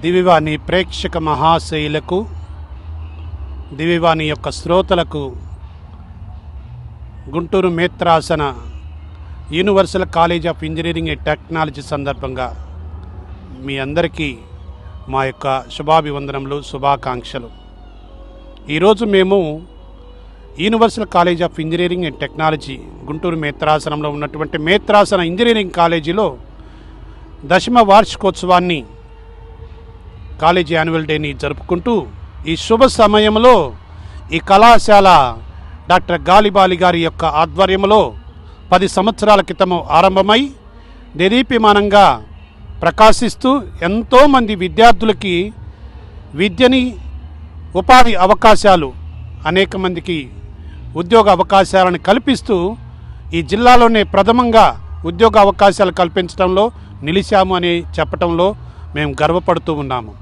దివివాణి ప్రేక్షక మహాశైలకు, దివివాణి యొక్క శ్రోతలకు గుంటూరు మేత్రాసన universal college of engineering and technology సందర్భంగా మీ అందరికీ మా యొక్క శుభాభివందనములు, శుభాకాంక్షలు. ఈరోజు మేము universal college of engineering and technology Guntur మేత్రాసనంలో ఉన్నటువంటి మేత్రాసన ఇంజనీరింగ్ కాలేజీలో 10వ వార్షికోత్సవాన్ని, కాలేజీ యాన్యువల్ డేని జరుపుకుంటూ ఈ శుభ సమయంలో ఈ కళాశాల డాక్టర్ గాలిబాలి గారి యొక్క ఆధ్వర్యంలో 10 సంవత్సరాల క్రితము ఆరంభమై దేదీప్యమానంగా ప్రకాశిస్తూ ఎంతోమంది విద్యార్థులకి విద్యని, ఉపాధి అవకాశాలు, అనేక మందికి ఉద్యోగ అవకాశాలను కల్పిస్తూ ఈ జిల్లాలోనే ప్రథమంగా ఉద్యోగ అవకాశాలు కల్పించడంలో నిలిచాము అని చెప్పడంలో మేము గర్వపడుతూ ఉన్నాము.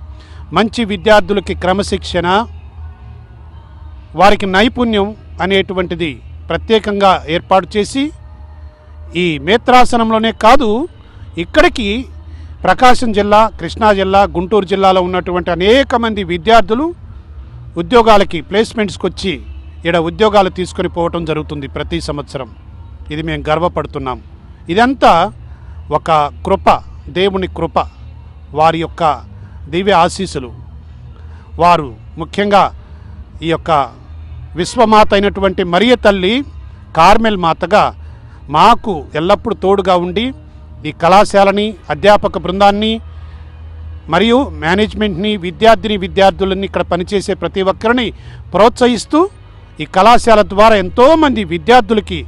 మంచి విద్యార్థులకి క్రమశిక్షణ, వారికి నైపుణ్యం అనేటువంటిది ప్రత్యేకంగా ఏర్పాటు చేసి ఈ మేత్రాసనంలోనే కాదు, ఇక్కడికి ప్రకాశం జిల్లా, కృష్ణా జిల్లా, గుంటూరు జిల్లాలో ఉన్నటువంటి అనేక మంది విద్యార్థులు ఉద్యోగాలకి, ప్లేస్మెంట్స్కి వచ్చి ఇక్కడ ఉద్యోగాలు తీసుకొని పోవటం జరుగుతుంది ప్రతి సంవత్సరం. ఇది మేము గర్వపడుతున్నాం. ఇదంతా ఒక కృప, దేవుని కృప, వారి యొక్క దివ్య ఆశీస్సులు. వారు ముఖ్యంగా ఈ యొక్క విశ్వమాత అయినటువంటి మరియ తల్లి కార్మెల్ మాతగా మాకు ఎల్లప్పుడూ తోడుగా ఉండి ఈ కళాశాలని, అధ్యాపక బృందాన్ని మరియు మేనేజ్మెంట్ని, విద్యార్థులని, ఇక్కడ పనిచేసే ప్రతి ఒక్కరిని ప్రోత్సహిస్తూ ఈ కళాశాల ద్వారా ఎంతోమంది విద్యార్థులకి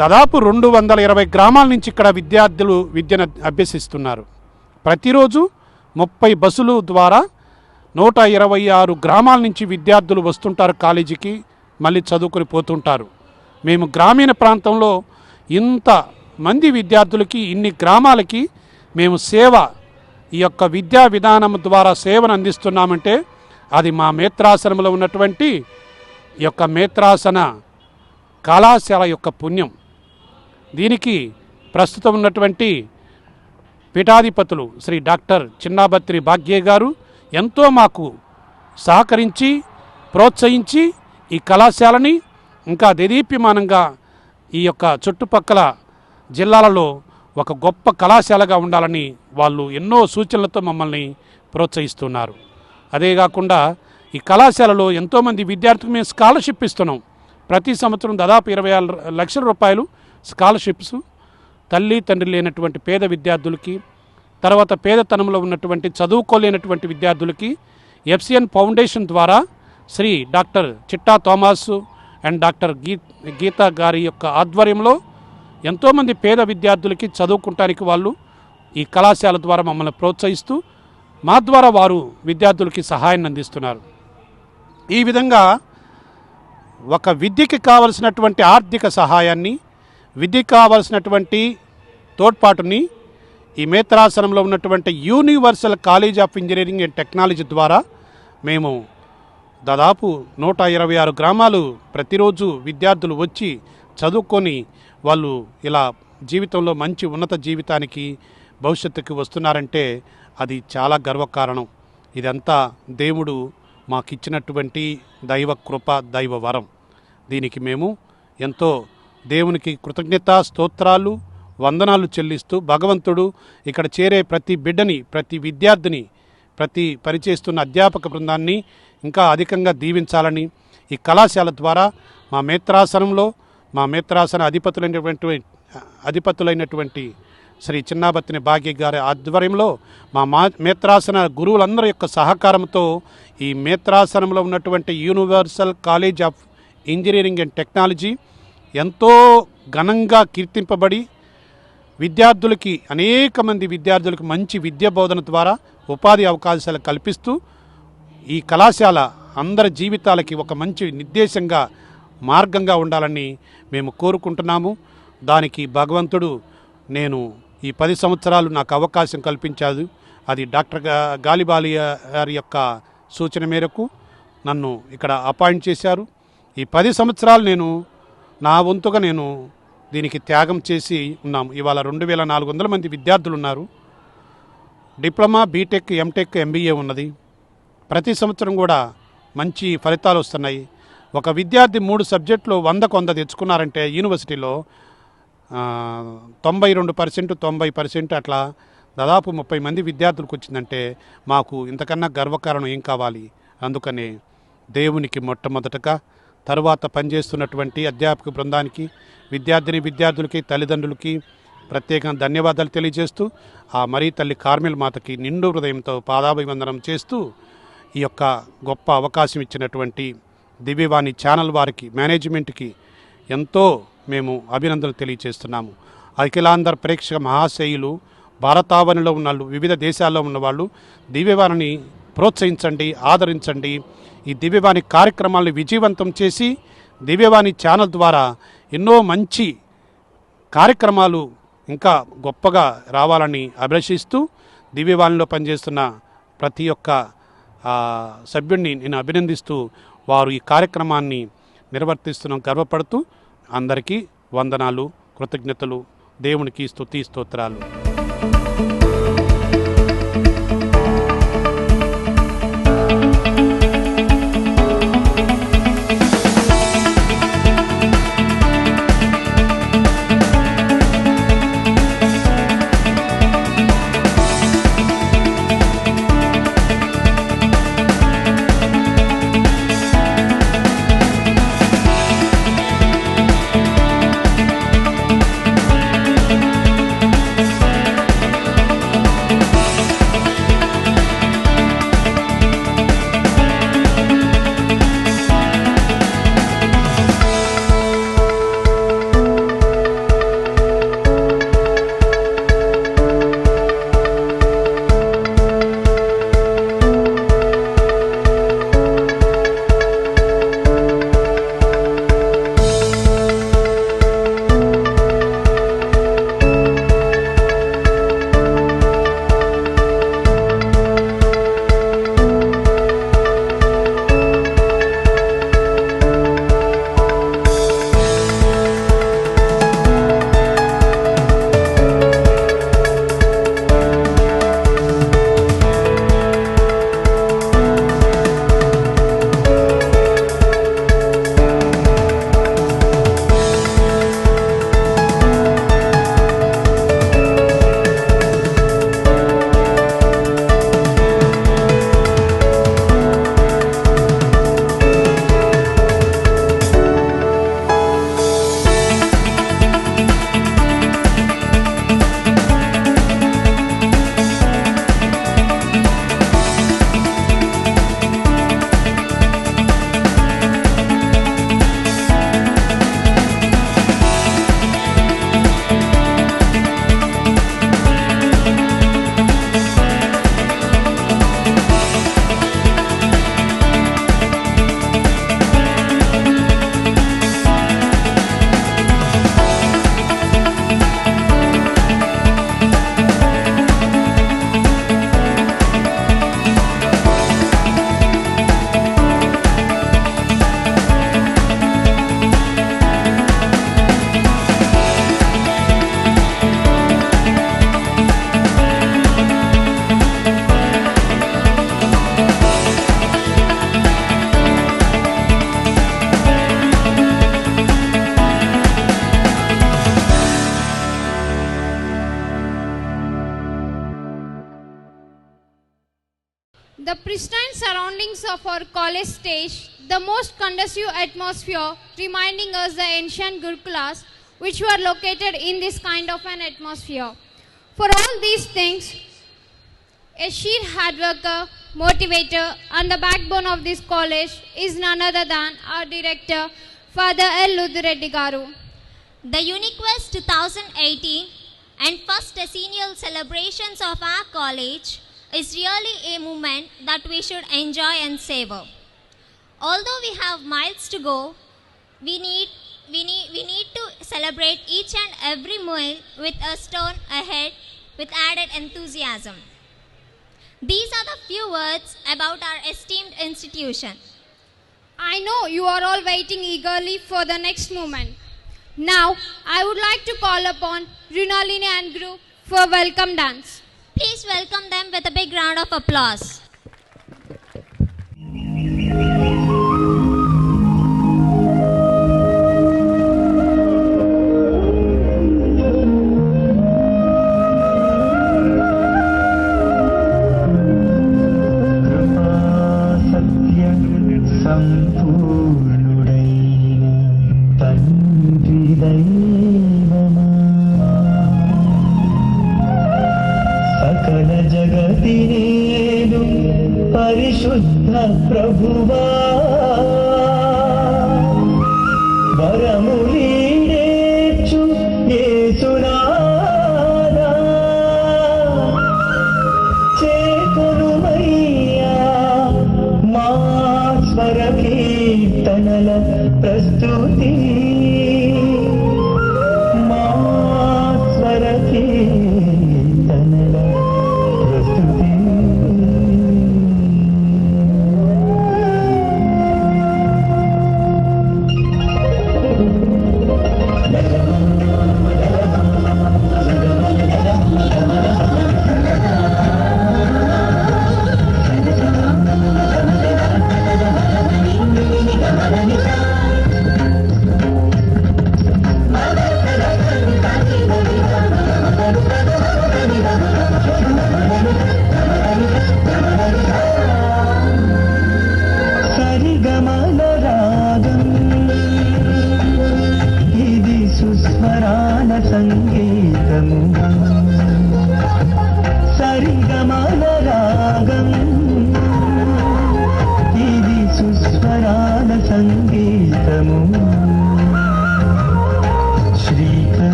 దాదాపు 220 గ్రామాల నుంచి ఇక్కడ విద్యార్థులు విద్యను అభ్యసిస్తున్నారు. ప్రతిరోజు 30 బస్సులు ద్వారా 126 గ్రామాల నుంచి విద్యార్థులు వస్తుంటారు కాలేజీకి, మళ్ళీ చదువుకొని పోతుంటారు. మేము గ్రామీణ ప్రాంతంలో ఇంత మంది విద్యార్థులకి, ఇన్ని గ్రామాలకి మేము సేవ, ఈ యొక్క విద్యా విధానం ద్వారా సేవను అందిస్తున్నామంటే అది మా మేత్రాసనంలో ఉన్నటువంటి ఈ యొక్క మేత్రాసన కళాశాల యొక్క పుణ్యం. దీనికి ప్రస్తుతం ఉన్నటువంటి పీఠాధిపతులు శ్రీ డాక్టర్ చిన్నాబత్రి భాగ్య గారు ఎంతో మాకు సహకరించి, ప్రోత్సహించి ఈ కళాశాలని ఇంకా దేదీప్యమానంగా ఈ యొక్క చుట్టుపక్కల జిల్లాలలో ఒక గొప్ప కళాశాలగా ఉండాలని వాళ్ళు ఎన్నో సూచనలతో మమ్మల్ని ప్రోత్సహిస్తున్నారు. అదే కాకుండా ఈ కళాశాలలో ఎంతోమంది విద్యార్థులకు మేము స్కాలర్షిప్ ఇస్తున్నాం. ప్రతి సంవత్సరం దాదాపు 26 లక్షల రూపాయలు స్కాలర్షిప్స్ తల్లి తండ్రి లేనటువంటి పేద విద్యార్థులకి, తర్వాత పేదతనంలో ఉన్నటువంటి చదువుకోలేనటువంటి విద్యార్థులకి ఎఫ్సిఎన్ ఫౌండేషన్ ద్వారా శ్రీ డాక్టర్ చిట్టా థామస్ అండ్ డాక్టర్ గీతా గారి యొక్క ఆధ్వర్యంలో ఎంతోమంది పేద విద్యార్థులకి చదువుకుంటానికి వాళ్ళు ఈ కళాశాల ద్వారా మమ్మల్ని ప్రోత్సహిస్తూ మా ద్వారా వారు విద్యార్థులకి సహాయాన్ని అందిస్తున్నారు. ఈ విధంగా ఒక విద్యకి కావలసినటువంటి ఆర్థిక సహాయాన్ని, విద్యకి కావలసినటువంటి తోడ్పాటుని ఈ మేత్రాసనంలో ఉన్నటువంటి universal college of engineering and technology ద్వారా మేము దాదాపు 126 గ్రామాలు ప్రతిరోజు విద్యార్థులు వచ్చి చదువుకొని వాళ్ళు ఇలా జీవితంలో మంచి ఉన్నత జీవితానికి, భవిష్యత్తుకి వస్తున్నారంటే అది చాలా గర్వకారణం. ఇదంతా దేవుడు మాకిచ్చినటువంటి దైవ కృప, దైవ వరం. దీనికి మేము ఎంతో దేవునికి కృతజ్ఞతా స్తోత్రాలు, వందనాలు చెల్లిస్తూ భగవంతుడు ఇక్కడ చేరే ప్రతి బిడ్డని, ప్రతి విద్యార్థిని, ప్రతి పనిచేస్తున్న అధ్యాపక బృందాన్ని ఇంకా అధికంగా దీవించాలని ఈ కళాశాల ద్వారా మా మేత్రాసనంలో మా మేత్రాసన అధిపతులైనటువంటి శ్రీ చిన్నాబత్తిని భాగ్య గారి ఆధ్వర్యంలో మా మేత్రాసన గురువులందరి యొక్క సహకారంతో ఈ మేత్రాసనంలో ఉన్నటువంటి universal college of engineering and technology ఎంతో ఘనంగా కీర్తింపబడి విద్యార్థులకి, అనేక మంది విద్యార్థులకు మంచి విద్యా బోధన ద్వారా ఉపాధి అవకాశాలు కల్పిస్తూ ఈ కళాశాల అందరి జీవితాలకి ఒక మంచి నిర్దేశంగా, మార్గంగా ఉండాలని మేము కోరుకుంటున్నాము. దానికి భగవంతుడు నేను ఈ 10 సంవత్సరాలు నాకు అవకాశం కల్పించాడు. అది డాక్టర్ గాలిబాలి గారి యొక్క సూచన మేరకు నన్ను ఇక్కడ అపాయింట్ చేశారు. ఈ 10 సంవత్సరాలు నేను నా వంతుగా దీనికి త్యాగం చేసి ఉన్నాము. ఇవాళ 2400 మంది విద్యార్థులు ఉన్నారు. డిప్లొమా, బీటెక్, ఎంటెక్, ఎంబీఏ ఉన్నది. ప్రతి సంవత్సరం కూడా మంచి ఫలితాలు వస్తున్నాయి. ఒక విద్యార్థి 3 సబ్జెక్టులు 100కు 100 తెచ్చుకున్నారంటే యూనివర్సిటీలో 92%, 90% అట్లా దాదాపు 30 మంది విద్యార్థులకు వచ్చిందంటే మాకు ఇంతకన్నా గర్వకారణం ఏం కావాలి. అందుకనే దేవునికి మొట్టమొదటగా, తరువాత పనిచేస్తున్నటువంటి అధ్యాపక బృందానికి, విద్యార్థులకి, తల్లిదండ్రులకి ప్రత్యేకంగా ధన్యవాదాలు తెలియజేస్తూ, ఆ మరీ తల్లి కార్మెల్ మాతకి నిండు హృదయంతో పాదాభివందనం చేస్తూ, ఈ యొక్క గొప్ప అవకాశం ఇచ్చినటువంటి దివ్యవాణి ఛానల్ వారికి, మేనేజ్మెంట్కి ఎంతో మేము అభినందనలు తెలియజేస్తున్నాము. అఖిలాంధ్ర ప్రేక్షక మహాశయులు, భారతావనిలో ఉన్న వివిధ దేశాల్లో ఉన్నవాళ్ళు దివ్యవాణిని ప్రోత్సహించండి, ఆదరించండి. ఈ దివ్యవాణి కార్యక్రమాలను విజయవంతం చేసి దివ్యవాణి ఛానల్ ద్వారా ఎన్నో మంచి కార్యక్రమాలు ఇంకా గొప్పగా రావాలని అభిలషిస్తూ, దివ్యవాణిలో పనిచేస్తున్న ప్రతి ఒక్క సభ్యుడిని నేను అభినందిస్తూ, వారు ఈ కార్యక్రమాన్ని నిర్వర్తిస్తున్నాం గర్వపడుతూ, అందరికీ వందనాలు, కృతజ్ఞతలు, దేవునికి స్తుతి స్తోత్రాలు. The pristine surroundings of our college stage, the most conducive atmosphere, reminding us the ancient Gurukulas which were located in this kind of an atmosphere. For all these things, a sheer hard worker, motivator and the backbone of this college is none other than our director, Father L. Ludhireddy Garu. The UniQuest 2018 and first decennial celebrations of our college is really a moment that we should enjoy and savor. Although we have miles to go, we need to celebrate each and every mile with a stone ahead with added enthusiasm. These are the few words about our esteemed institution. I know you are all waiting eagerly for the next moment. Now, I would like to call upon Runalini and group for welcome dance. Please welcome them with a big round of applause. పరిశుద్ధ ప్రభువా వరములీడేచు యేసునాదా చేకొనుమయ్యా మా స్వర కీర్తనల ప్రస్తుతి మా స్వర కీర్తనల ప్రస్తుతి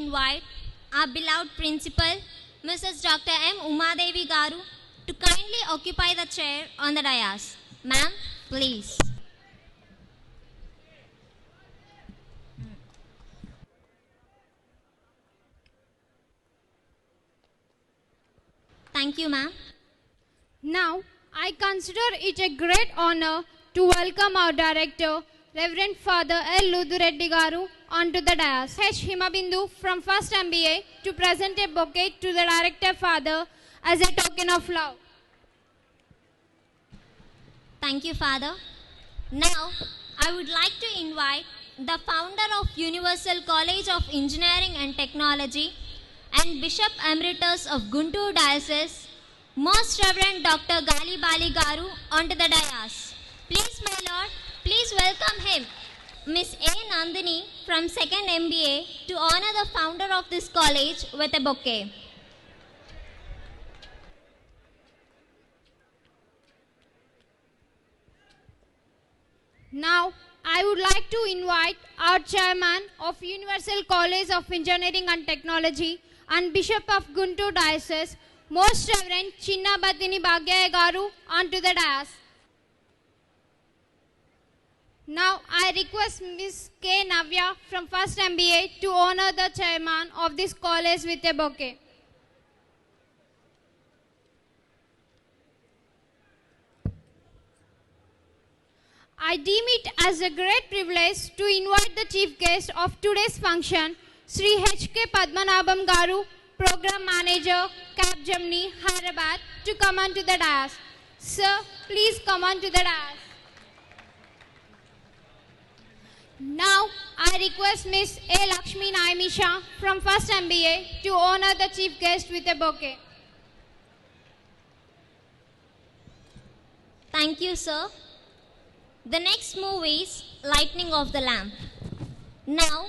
invite our beloved principal, Mrs. Dr. M. Umadevi Garu, to kindly occupy the chair on the dais. Ma'am, please. Thank you, ma'am. Now, I consider it a great honor to welcome our director, Reverend Father L. Ludureddy Garu, onto the dais. H. Himabindu from First MBA to present a bouquet to the director father as a token of love. Thank you, Father. Now, I would like to invite the founder of Universal College of Engineering and Technology and Bishop Emeritus of Guntur Diocese, Most Reverend Dr. Gali Bali Garu, onto the dais. Please, my Lord, please welcome him. Miss A. Nandini from 2nd MBA to honor the founder of this college with a bouquet. Now, I would like to invite our chairman of Universal College of Engineering and Technology and Bishop of Guntur Diocese, Most Reverend Chinna Batini Bhagyaya Garu, onto the dais. Now, I request Miss K. Navya from First MBA to honor the chairman of this college with a bouquet. I deem it as a great privilege to invite the chief guest of today's function, Sri H.K. Padmanabham Garu, Program Manager, Capgemini, Hyderabad, to come onto the dais. Sir, please come onto the dais. Now, I request Miss A. Lakshmi Naimisha from First MBA to honor the chief guest with a bouquet. Thank you, sir. The next move is lighting of the lamp. Now,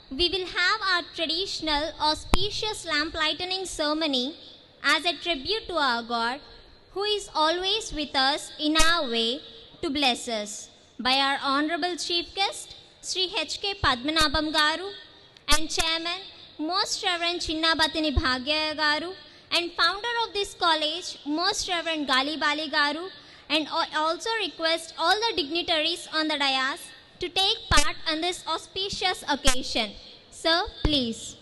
we will have our traditional auspicious lamp lighting ceremony as a tribute to our God, who is always with us in our way to bless us, by our Honorable Chief Guest, Sri H.K. Padmanabham Garu, and Chairman, Most Reverend Chinna Batini Bhagyaya Garu, and founder of this college, Most Reverend Gali Bali Garu, and also request all the dignitaries on the dais to take part on this auspicious occasion. Sir, please.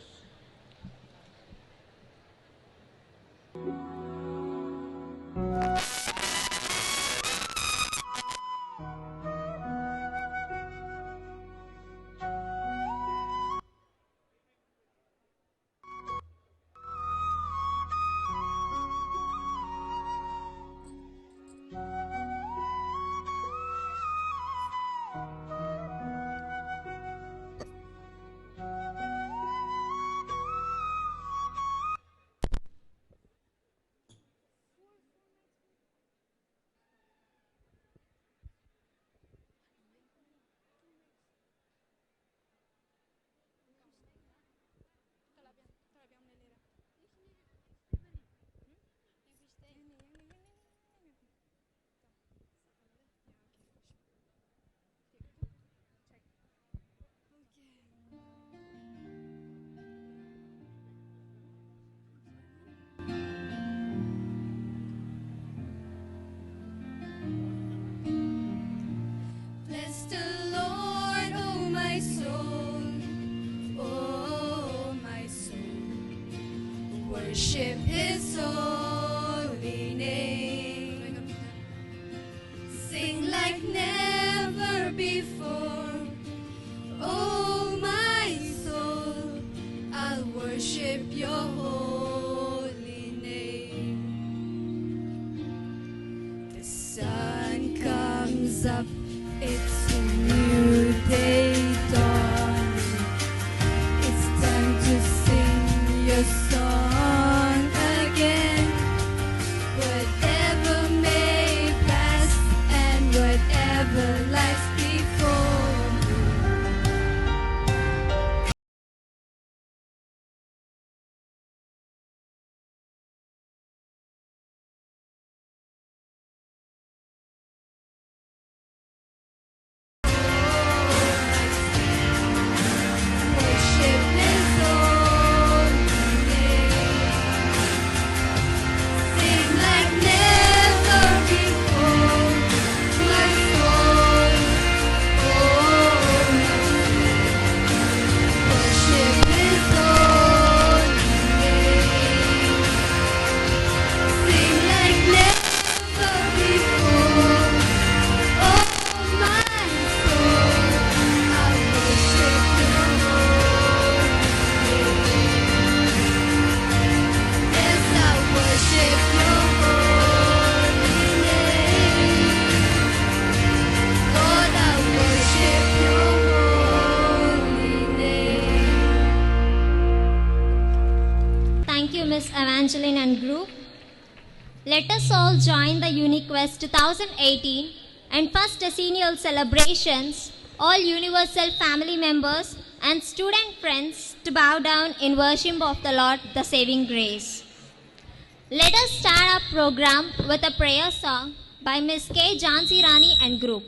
Bless the Lord, oh my soul, oh my soul. Worship His holy name. Sing like never before, oh my soul. I'll worship Your holy name. The sun comes up, it's a new day dawning. It's time to sing Your song again. Whatever may pass and whatever lies Miss Evangeline and group. Let us all join the UniQuest 2018 and first decennial celebrations, all universal family members and student friends, to bow down in worship of the Lord, the saving grace. Let us start our program with a prayer song by Miss K. Jhansi Rani and group.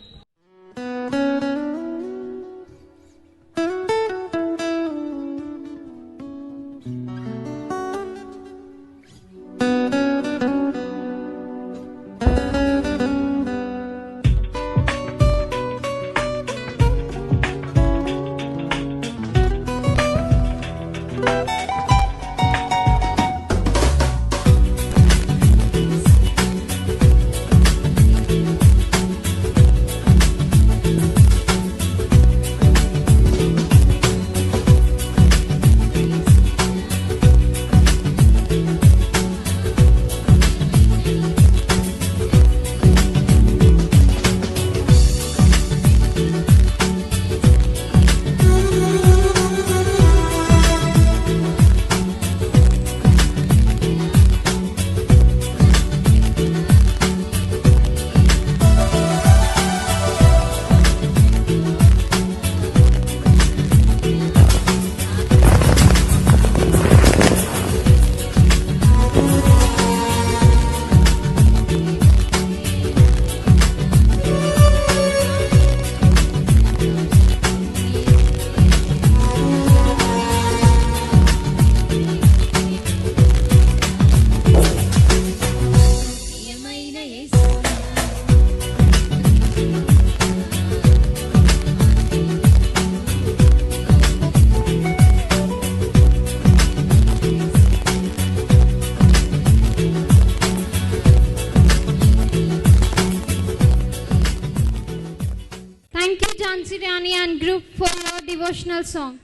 Jhansi Rani and group for your devotional song.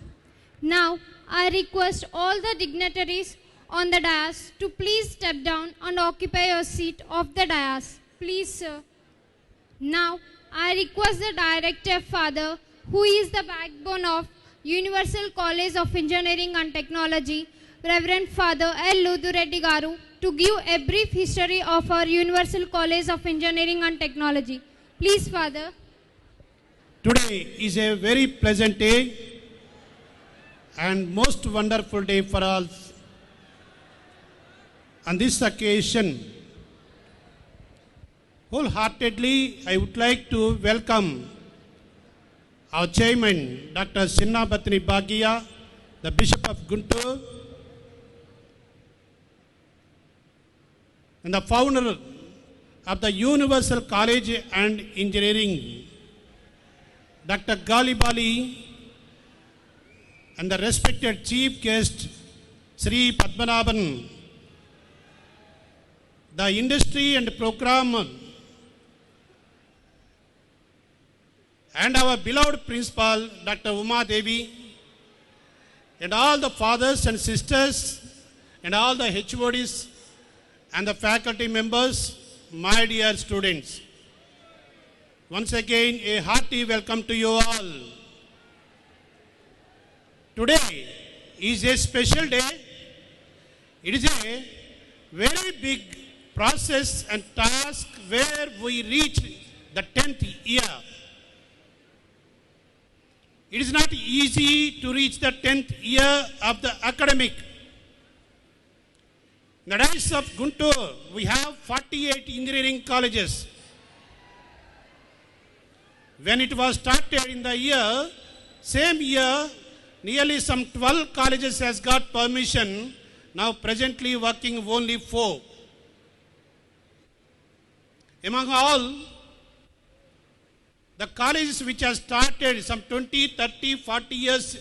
Now, I request all the dignitaries on the dais to please step down and occupy your seat of the dais. Please, sir. Now, I request the Director Father, who is the backbone of Universal College of Engineering and Technology, Reverend Father L. Ludhu Reddy Garu, to give a brief history of our Universal College of Engineering and Technology. Please, Father. Today is a very pleasant day and most wonderful day for us. On this occasion, wholeheartedly, I would like to welcome our chairman, Dr. Sinna Batni Bhagia, the Bishop of Guntur, and the founder of the Universal College and Engineering, Dr. Galibali, and the respected chief guest, Sri Padmanabhan, the industry and program, and our beloved principal, Dr. Uma Devi, and all the fathers and sisters, and all the HODs, and the faculty members, my dear students. Once again, a hearty welcome to you all. Today is a special day. It is a very big process and task where we reach the 10th year. It is not easy to reach the 10th year of the academic. In the days of Guntur, we have 48 engineering colleges. When it was started in the same year, nearly some 12 colleges has got permission. Now presently working only 4. Among all, the colleges which have started some 20, 30, 40 years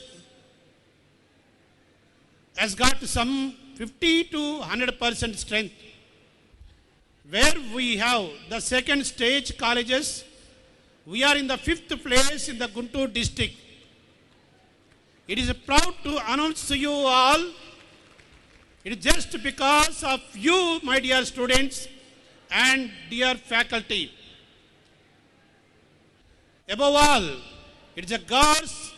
has got some 50 to 100% strength. Where we have the second stage colleges, we are in the 5th place in the Guntur district. It is proud to announce to you all, it is just because of you, my dear students and dear faculty. Above all, it is a God's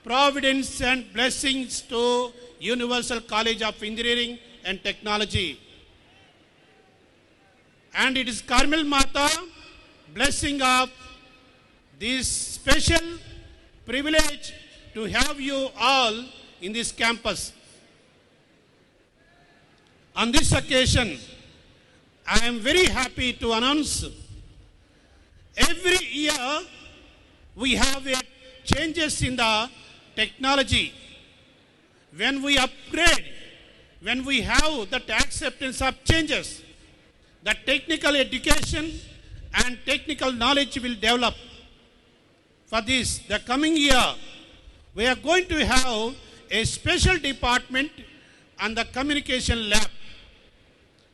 providence and blessings to Universal College of Engineering and Technology. And it is Carmel Mata blessing of this special privilege to have you all in this campus. On this occasion, I am very happy to announce every year we have changes in the technology. When we upgrade, when we have that acceptance of changes, the technical education and technical knowledge will develop. For this, the coming year, we are going to have a special department on the communication lab.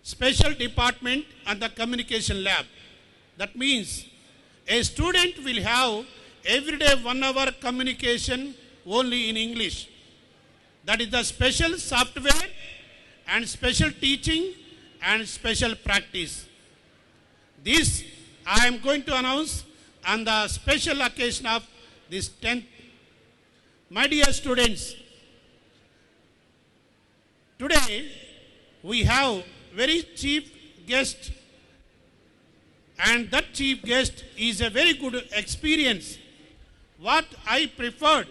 Special department on the communication lab. That means a student will have everyday 1 hour communication only in English. That is the special software and special teaching and special practice. This I am going to announce on the special occasion of this 10th. My dear students, today we have very chief guest, and that chief guest is a very good experience. What I preferred,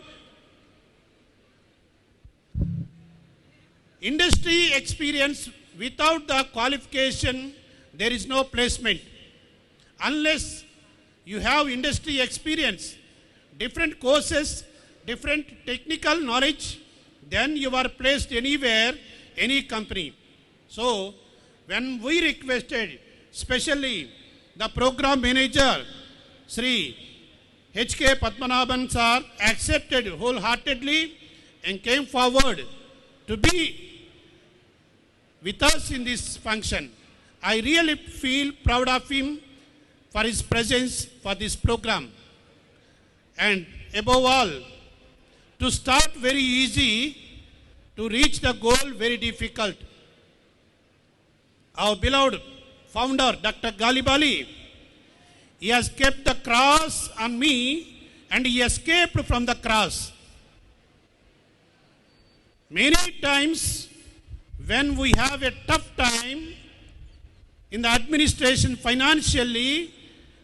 industry experience. Without the qualification, there is no placement. Unless you have industry experience, different courses, different technical knowledge, then you are placed anywhere, any company. So, when we requested, especially the program manager, Sri H.K. Padmanabhan sir, accepted wholeheartedly and came forward to be with us in this function. I really feel proud of him for his presence for this program. And above all, to start very easy, to reach the goal very difficult. Our beloved founder, Dr. Galibali, he has kept the cross on me and he escaped from the cross. Many times when we have a tough time in the administration financially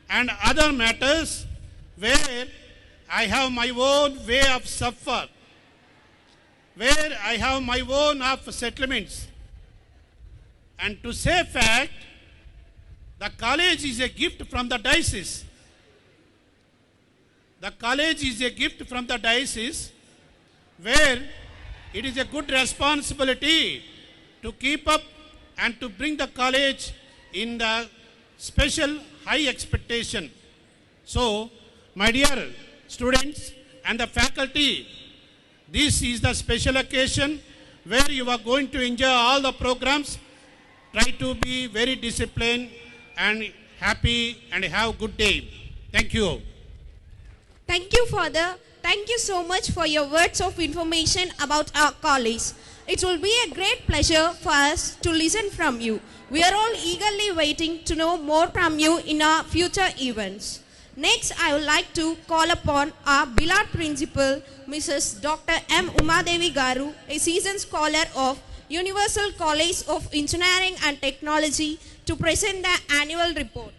and other matters where I have my own way of suffer, where I have my own of settlements. And to say fact, the college is a gift from the diocese. The college is a gift from the diocese where it is a good responsibility to keep up and to bring the college in the special high expectation. So, my dear students and the faculty, this is the special occasion where you are going to enjoy all the programs. Try to be very disciplined and happy and have a good day. Thank you. Thank you, Father. Thank you so much for your words of information about our college. It will be a great pleasure for us to listen from you. We are all eagerly waiting to know more from you in our future events. Next, I would like to call upon our beloved principal, Mrs. Dr. M. Umadevi Garu, a seasoned scholar of Universal College of Engineering and Technology, to present the annual report.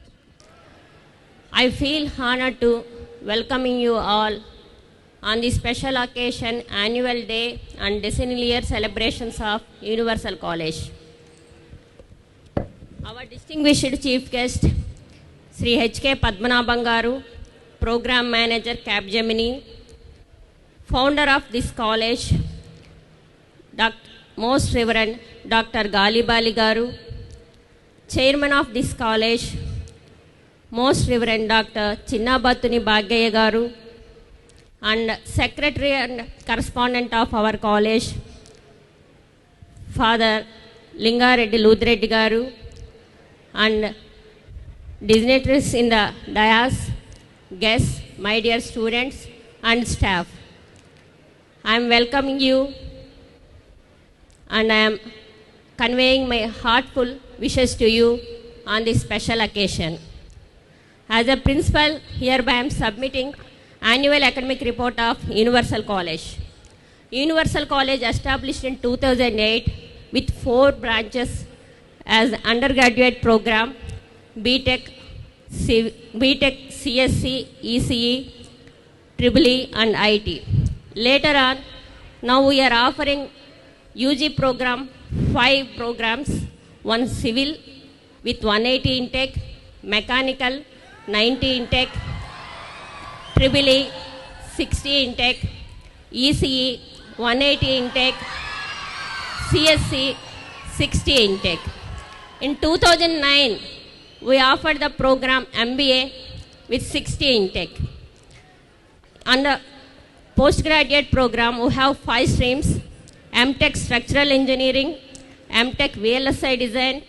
I feel honored to welcoming you all on the special occasion, annual day and decennial year celebrations of Universal College. Our distinguished chief guest, Sri H.K. Padmanabhan Garu, Program Manager, Capgemini, founder of this college, Most Reverend Dr. Galibali Garu, Chairman of this college, Most Reverend Dr. Chinnabattuni Bhaggaya Garu, and Secretary and Correspondent of our college, Father Lingareddy Ludreddy Garu, and dignitaries in the dais, guests, my dear students and staff. I am welcoming you and I am conveying my heartful wishes to you on this special occasion. As a principal, hereby I am submitting Annual Academic Report of Universal College. Universal College, established in 2008, with 4 branches as undergraduate program, BTech, CSC, ECE, EEE and IT. Later on, now we are offering UG program, 5 programs, 1 civil with 180 intake, mechanical 90 intake, EEE 60 intake, ECE 180 intake, CSC 60 intake. In 2009, we offered the program MBA with 60 intake. Under postgraduate program, we have 5 streams: MTech Structural Engineering, MTech VLSI Design,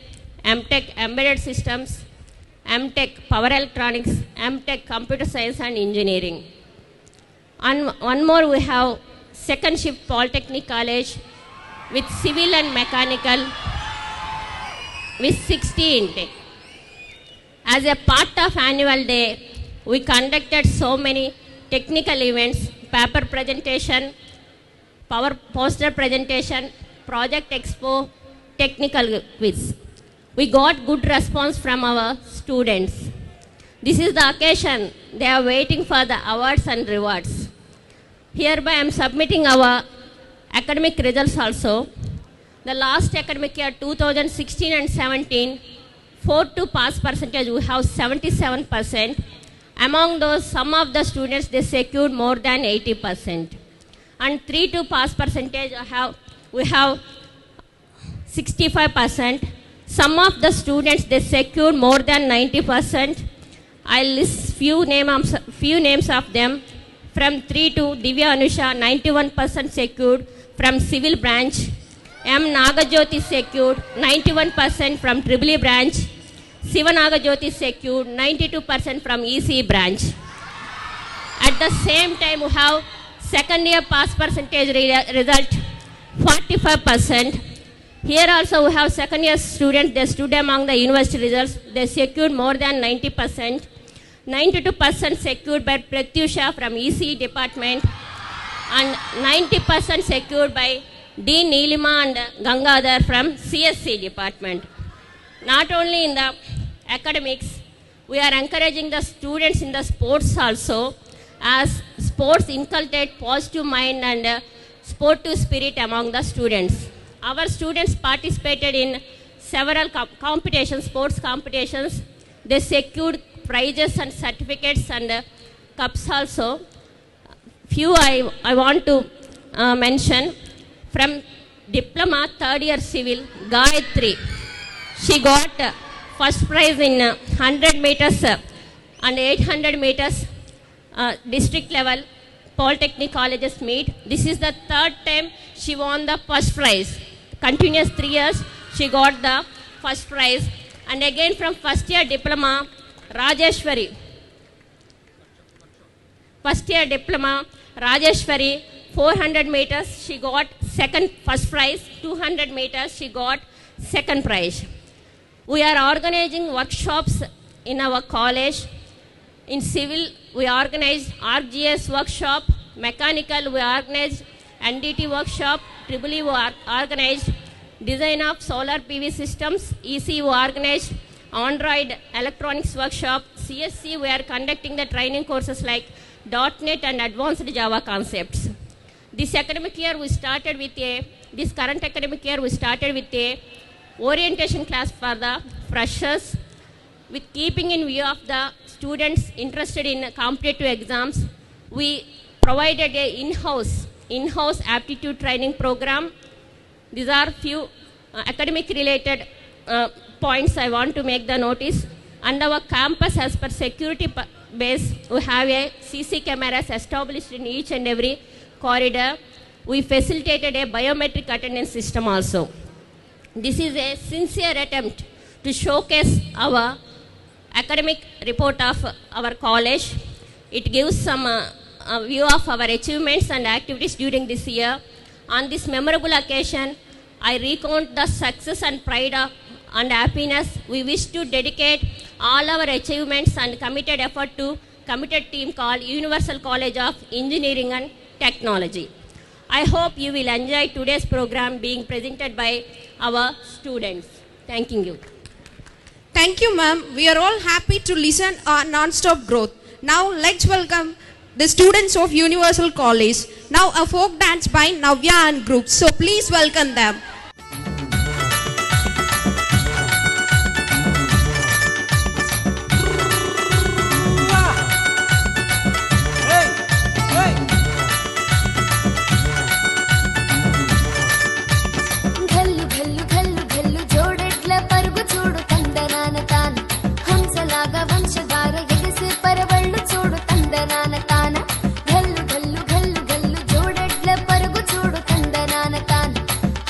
MTech Embedded Systems, MTech Power Electronics, MTech Computer Science and Engineering. And one more, we have Second Shift Polytechnic College with Civil and Mechanical with 60 intake. As a part of annual day, we conducted so many technical events, paper presentation, poster presentation, project expo, technical quiz. We got good response from our students. This is the occasion they are waiting for the awards and rewards. Hereby I am submitting our academic results also. The last academic year 2016 and 17, 4 to pass percentage we have 77%. Among those, some of the students they secured more than 80%. And 3 to pass percentage we have 65%. Some of the students they secured more than 90%. I'll list few names of them. From 3 to Divya Anusha, 91% secured from civil branch. M. Nagajyoti secured 91% from EEE branch. Siva Nagajyoti secured 92% from ECE branch. At the same time, we have second year pass percentage result 45%. Here also we have second year students, they stood among the university results, they secured more than 90%. 92% secured by Pratyusha from ECE department and 90% secured by D. Neelima and Gangadhar from CSC department. Not only in the academics, we are encouraging the students in the sports also, as sports inculcate positive mind and sportive spirit among the students. Our students participated in several competitions, sports competitions. They secured prizes and certificates and cups also. Few I want to mention. From diploma, third year civil, Gayatri. She got first prize in 100 meters and 800 meters district level Polytechnic colleges meet. This is the third time she won the first prize. Continuous 3 years, she got the first prize. And again from first year diploma, Rajeshwari. First year diploma, Rajeshwari, 400 meters, she got first prize. 200 meters, she got second prize. We are organizing workshops in our college. In civil, we organized RGS workshop. Mechanical, we organized NDT workshop. EEE, we organized design of solar PV systems. EC, we organized Android electronics workshop. CSC, we are conducting the training courses like .NET and advanced Java concepts. This current academic year, we started with a orientation class for the freshers. With keeping in view of the students interested in competitive exams, we provided a in-house aptitude training program. These are few academic related points I want to make the notice. And our campus, as per security base, we have a CC cameras established in each and every corridor. We facilitated a biometric attendance system also. This is a sincere attempt to showcase our academic report of our college. It gives some view of our achievements and activities during this year. On this memorable occasion, I recount the success and pride and happiness we wish to dedicate all our achievements and committed effort to committed team called Universal College of Engineering and Technology. I hope you will enjoy today's program being presented by our students. Thanking you. Thank you, ma'am. We are all happy to listen on non-stop growth. Now let's welcome the students of Universal College. Now a folk dance by Navya and group. So please welcome them. ఘల్లు ఘల్లు ఘల్లు ఘల్లు జోడెట్ల పరుగు చూడు తందనాన తాన హంసలాగా వంశధార ఎగసి పరవళ్ళు చూడు తందనాన తాన ఘల్లు ఘల్లు ఘల్లు ఘల్లు జోడెట్ల పరుగు చూడు తందనాన తాన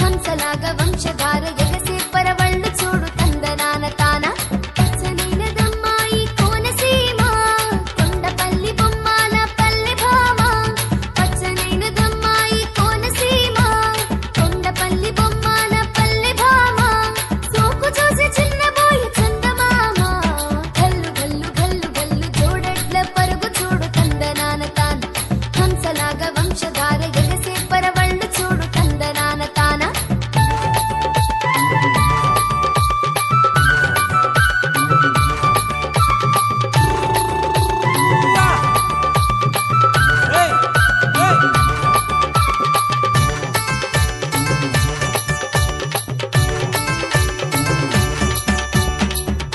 హంసలాగా వంశధార ఎగసి పరవళ్ళు చూడు తందనాన తాన పచ్చనైనదమ్మాయి కోనసీమ కొండపల్లి బొమ్మాల పల్లె భామ పచ్చనైనదమ్మాయి కోనసీమ కొండపల్లి బొమ్మాల పల్లె భామ సోకు చూసి చిన్నబోయి చందమామ ఘల్లు ఘల్లు ఘల్లు ఘల్లు జోడెట్ల పరుగు చూడు తందనాన తాన హంసలాగా వంశధార ఎగసే పరవళ్ళు చూడు తందనాన తాన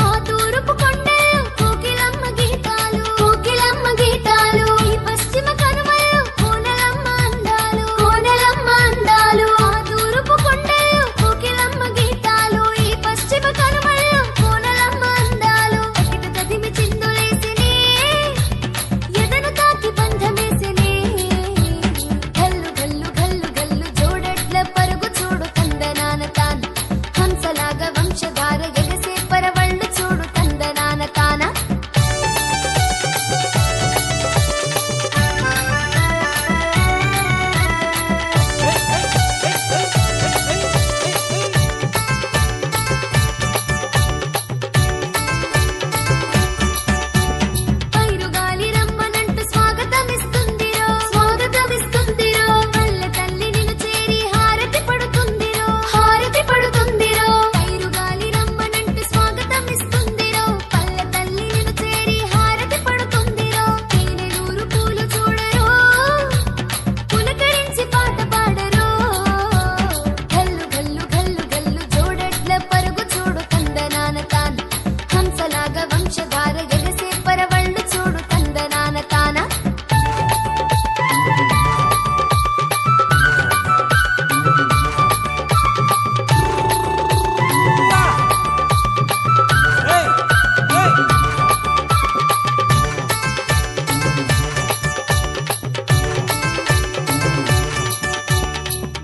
ఆ తూర్పు కొండలు కోకిలమ్మ గీతాలు కోకిలమ్మ గీతాలు ఈ పశ్చిమ కనుమలు కోనలమ్మ అందాలు కోనలమ్మ అందాలు ఆ తూర్పు కొండలు కోకిలమ్మ గీతాలు ఈ పశ్చిమ కనుమలు కోనలమ్మ అందాలు ఎకిట తదిమి చిందులేసినే ఎదను తాకి బంధమేసినే ఘల్లు ఘల్లు ఘల్లు ఘల్లు జోడెట్ల పరుగు చూడు తందనాన తాన హంసలాగా వంశధార ఎగసే పరవళ్ళు చూడు తందనాన తాన పైరుగాలి రమ్మనంటూ స్వాగతమిస్తుందిరో స్వాగతమిస్తుందిరో పల్లె తల్లి నిన్ను చేరి హారతి పడుతుందిరో హారతి పడుతుందిరో పైరుగాలి రమ్మనంటూ స్వాగతమిస్తుందిరో పల్లె తల్లి నిన్ను చేరి హారతి పడుతుందిరో తేనెలూరు పూలు చూడరో పులకరించి పాట పాడరో ఘల్లు ఘల్లు ఘల్లు ఘల్లు జోడెట్ల పరుగు చూడు తందనాన తాన హంసలాగా వంశధార ఎగసే పరవళ్ళు చూడు తందనాన తాన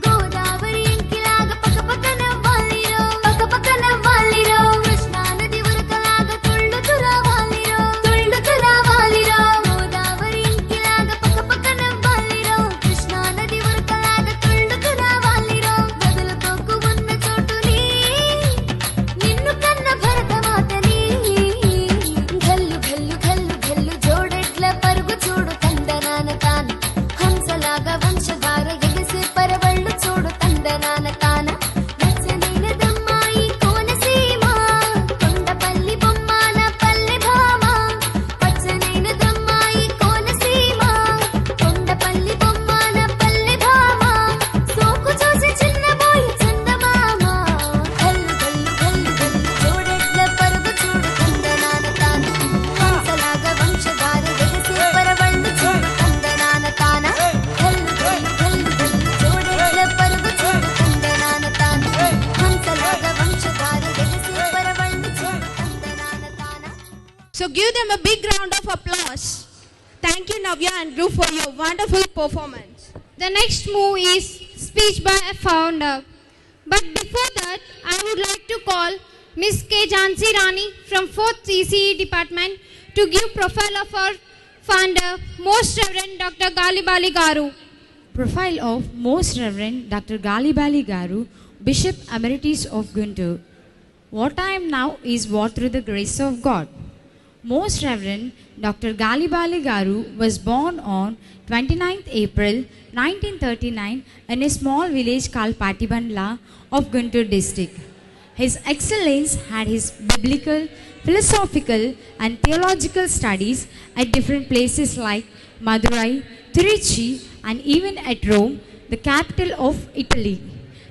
గోదావరి ఇంకిలాగా పక్కపక్కన వాలిరో పక్కపక్కన వాలిరో కృష్ణా నది ఉరకలాగా తుళ్ళుతూ రావాలిరో తుళ్ళుతూ రావాలిరో గోదావరి ఇంకిలాగా పక్కపక్కన వాలిరో కృష్ణా నది ఉరకలాగా తుళ్ళుతూ రావాలిరో వదులుకోకు ఉన్న చోటుని నిన్ను కన్న భరతమాతని ఘల్లు ఘల్లు ఘల్లు ఘల్లు జోడెట్ల పరుగు చూడు తందనాన తాన హంసలాగా వంశధార ఎగసే పరవళ్ళు చూడు తందనాన తాన నచ్చనైనదమ్మాయి కోనసీమ కొండపల్లి బొమ్మాల పల్లె భామ పచ్చనైనదమ్మాయి కోనసీమ కొండపల్లి బొమ్మాల పల్లె భామ సోకు చూసి చిన్నబోయి చందమామ ఘల్లు ఘల్లు ఘల్లు ఘల్లు జోడెట్ల పరుగు చూడు తందనాన తాన హంసలాగా వంశధార ఎగసే పరవళ్ళు చూడు తందనాన తాన ఘల్లు ఘల్లు ఘల్లు ఘల్లు జోడెట్ల పరుగు చూడు తందనాన తాన హంసలాగా వంశధార ఎగసే పరవళ్ళు చూడు తందనాన తాన So give them a big round of applause. Thank you, Navya and group, for your wonderful performance. The next move is speech by a founder. But before that, I would like to call Miss K. Jhansi Rani from 4th CCE department to give profile of our founder, Most Reverend Dr. Galibali Garu. Profile of Most Reverend Dr. Galibali Garu, Bishop Emeritus of Guntur. What I am now is what through the grace of God. Most Reverend Dr. Galibali Garu was born on 29th April 1939 in a small village called Patibandla of Guntur district. His excellence had his biblical, philosophical and theological studies at different places like Madurai, Trichy and even at Rome, the capital of Italy.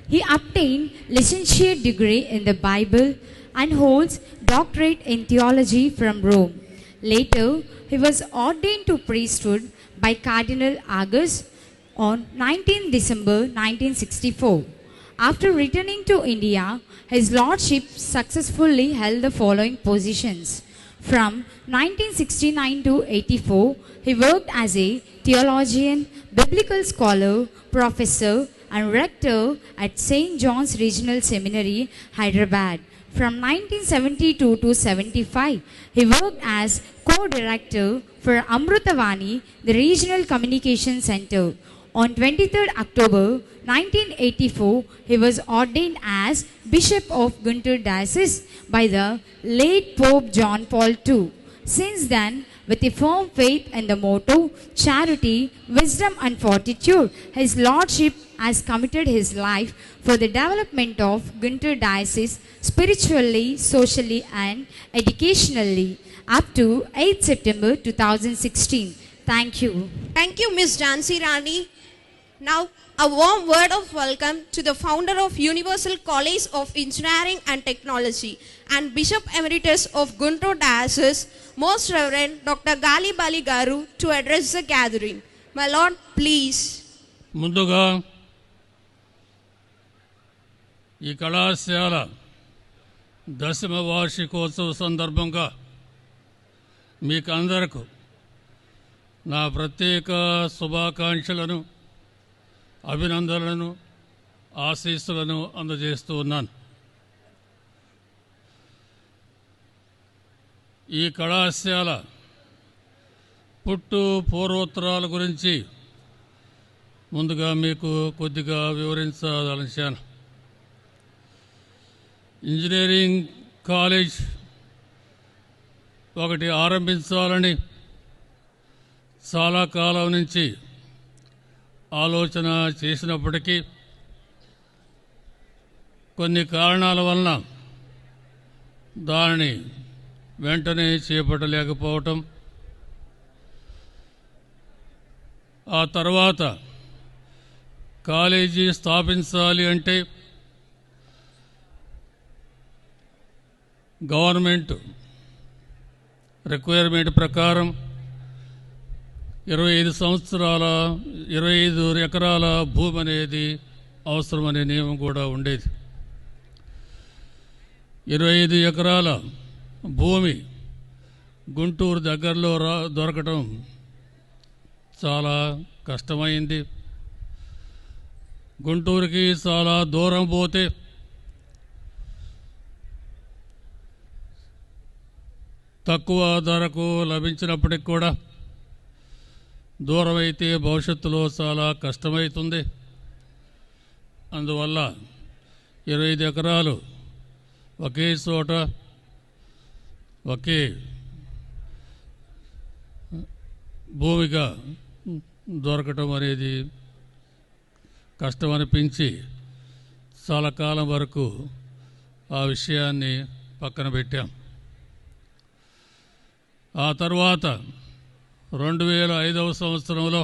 He obtained licentiate degree in the Bible and holds doctorate in theology from Rome. Later, he was ordained to priesthood by Cardinal Agus on 19 December 1964. After returning to India, his lordship successfully held the following positions. From 1969 to 84, he worked as a theologian, biblical scholar, professor, and rector at St. John's Regional Seminary, Hyderabad. From 1972 to 75, he worked as co-director for Amrutavani, the Regional Communication Center. On 23rd October 1984, he was ordained as Bishop of Guntur Diocese by the late Pope John Paul II. Since then, with a firm faith in the motto, charity, wisdom and fortitude, his lordship has committed his life for the development of Guntur Diocese spiritually, socially and educationally up to 8th September 2016. Thank you. Thank you, Ms. Jansi Rani. Now, a warm word of welcome to the founder of Universal College of Engineering and Technology and Bishop Emeritus of Guntur Diocese, Most Reverend Dr. Galibali Garu, to address the gathering. My Lord, please. ముందుగా ఈ కళాశాల 10వ వార్షికోత్సవ సందర్భంగా మీకు అందరకు నా ప్రత్యేక శుభాకాంక్షలను అభినందనలను ఆశీస్సులను అందజేస్తూ ఉన్నాను. ఈ కళాశాల పుట్టు పూర్వోత్తరాల గురించి ముందుగా మీకు కొద్దిగా వివరించదలిచాను. ఇంజనీరింగ్ కాలేజ్ ఒకటి ఆరంభించాలని చాలా కాలం నుంచి ఆలోచన చేసినప్పటికీ కొన్ని కారణాల వలన దానిని వెంటనే చేపట్టలేకపోవటం, ఆ తర్వాత కాలేజీ స్థాపించాలి అంటే గవర్నమెంట్ రిక్వైర్మెంట్ ప్రకారం 25 ఎకరాల భూమి అనేది అవసరమనే నియమం కూడా ఉండేది. 25 ఎకరాల భూమి గుంటూరు దగ్గరలో దొరకటం చాలా కష్టమైంది. గుంటూరుకి చాలా దూరం పోతే తక్కువ ధరకు లభించినప్పటికి కూడా దూరం అయితే భవిష్యత్తులో చాలా కష్టమవుతుంది. అందువల్ల 25 ఎకరాలు ఒకే చోట ఒకే భూమిగా దొరకటం అనేది కష్టమనిపించి చాలా కాలం వరకు ఆ విషయాన్ని పక్కన పెట్టాం. ఆ తర్వాత 2005వ సంవత్సరంలో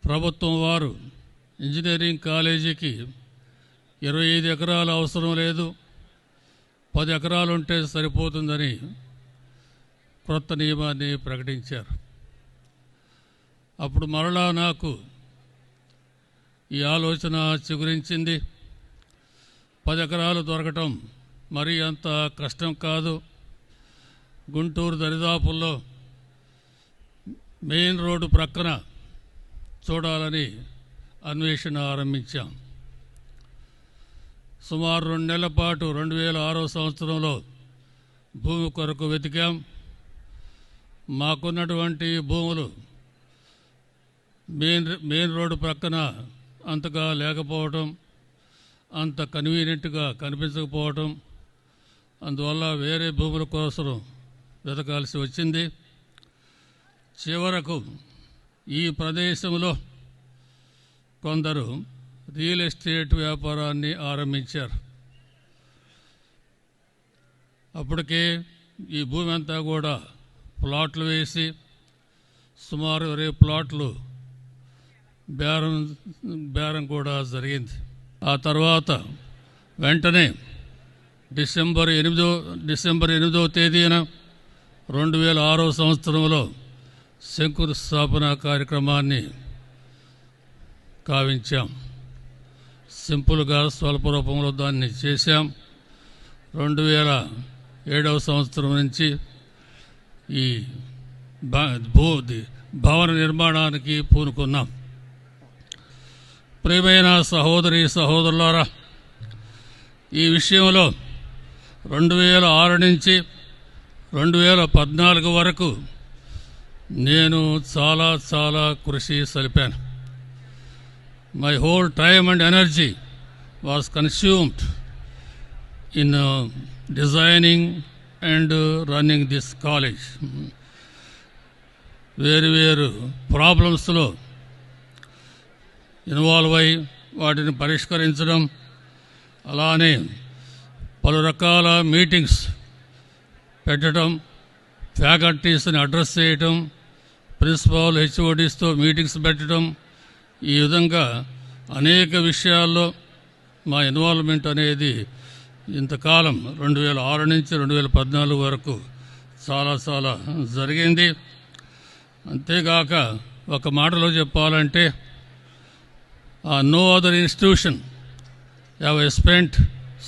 ప్రభుత్వం వారు ఇంజనీరింగ్ కాలేజీకి 25 ఎకరాలు అవసరం లేదు, 10 ఎకరాలు ఉంటే సరిపోతుందని కొత్త నియమాన్ని ప్రకటించారు. అప్పుడు మరలా నాకు ఈ ఆలోచన చిగురించింది. 10 ఎకరాలు దొరకటం మరీ అంత కష్టం కాదు. గుంటూరు దరిదాపుల్లో మెయిన్ రోడ్డు ప్రక్కన చూడాలని అన్వేషణ ఆరంభించాం. సుమారు 2 నెలల పాటు 2006వ సంవత్సరంలో భూమి కొరకు వెతికాం. మాకున్నటువంటి భూములు మెయిన్ రోడ్డు ప్రక్కన అంతగా లేకపోవటం, అంత కన్వీనియంట్గా కనిపించకపోవటం, అందువల్ల వేరే భూముల కోసం వెతకాల్సి వచ్చింది. చివరకు ఈ ప్రదేశంలో కొందరు రియల్ ఎస్టేట్ వ్యాపారాన్ని ఆరంభించారు. అప్పటికే ఈ భూమి అంతా కూడా ప్లాట్లు వేసి సుమారు 20 ప్లాట్లు బేరం కూడా జరిగింది. ఆ తర్వాత వెంటనే డిసెంబర్ 8వ తేదీన 2006 సంవత్సరంలో శంకుస్థాపన కార్యక్రమాన్ని కావించాం. సింపుల్గా స్వల్ప రూపంలో దాన్ని చేశాం. 2007 సంవత్సరం నుంచి ఈ భవన నిర్మాణానికి పూనుకున్నాం. ప్రియమైన సహోదరి సహోదరులారా, ఈ విషయంలో 2006 నుంచి 2014 వరకు నేను చాలా కృషి సలిపాను. My whole time and energy was consumed in designing and running this college. వేరు ప్రాబ్లమ్స్లో ఇన్వాల్వ్ అయి వాటిని పరిష్కరించడం, అలానే పలు రకాల మీటింగ్స్ పెట్టడం, ఫ్యాకల్టీస్ని అడ్రస్ చేయటం, ప్రిన్సిపాల్ హెచ్ఓడిస్తో మీటింగ్స్ పెట్టడం, ఈ విధంగా అనేక విషయాల్లో మా ఇన్వాల్వ్మెంట్ అనేది ఇంతకాలం 2006 నుంచి 2014 వరకు చాలా జరిగింది. అంతేగాక ఒక మాటలో చెప్పాలంటే no other institution have spent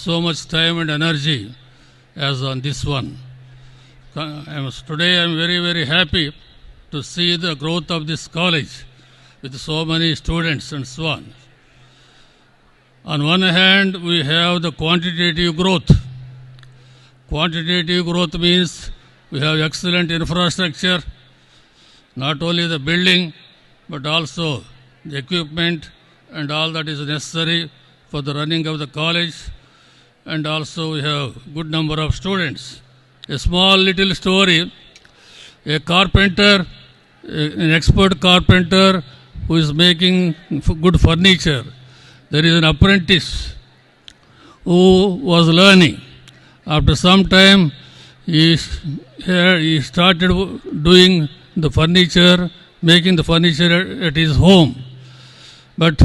so much time and energy as on this one. Today I am very happy to see the growth of this college with so many students and so on. On one hand, we have the quantitative growth. Quantitative growth means we have excellent infrastructure, not only the building, but also the equipment and all that is necessary for the running of the college, and also we have good number of students. A small little story: a carpenter, an expert carpenter who is making good furniture. There is an apprentice who was learning. After some time, he started doing the furniture, making the furniture at his home. But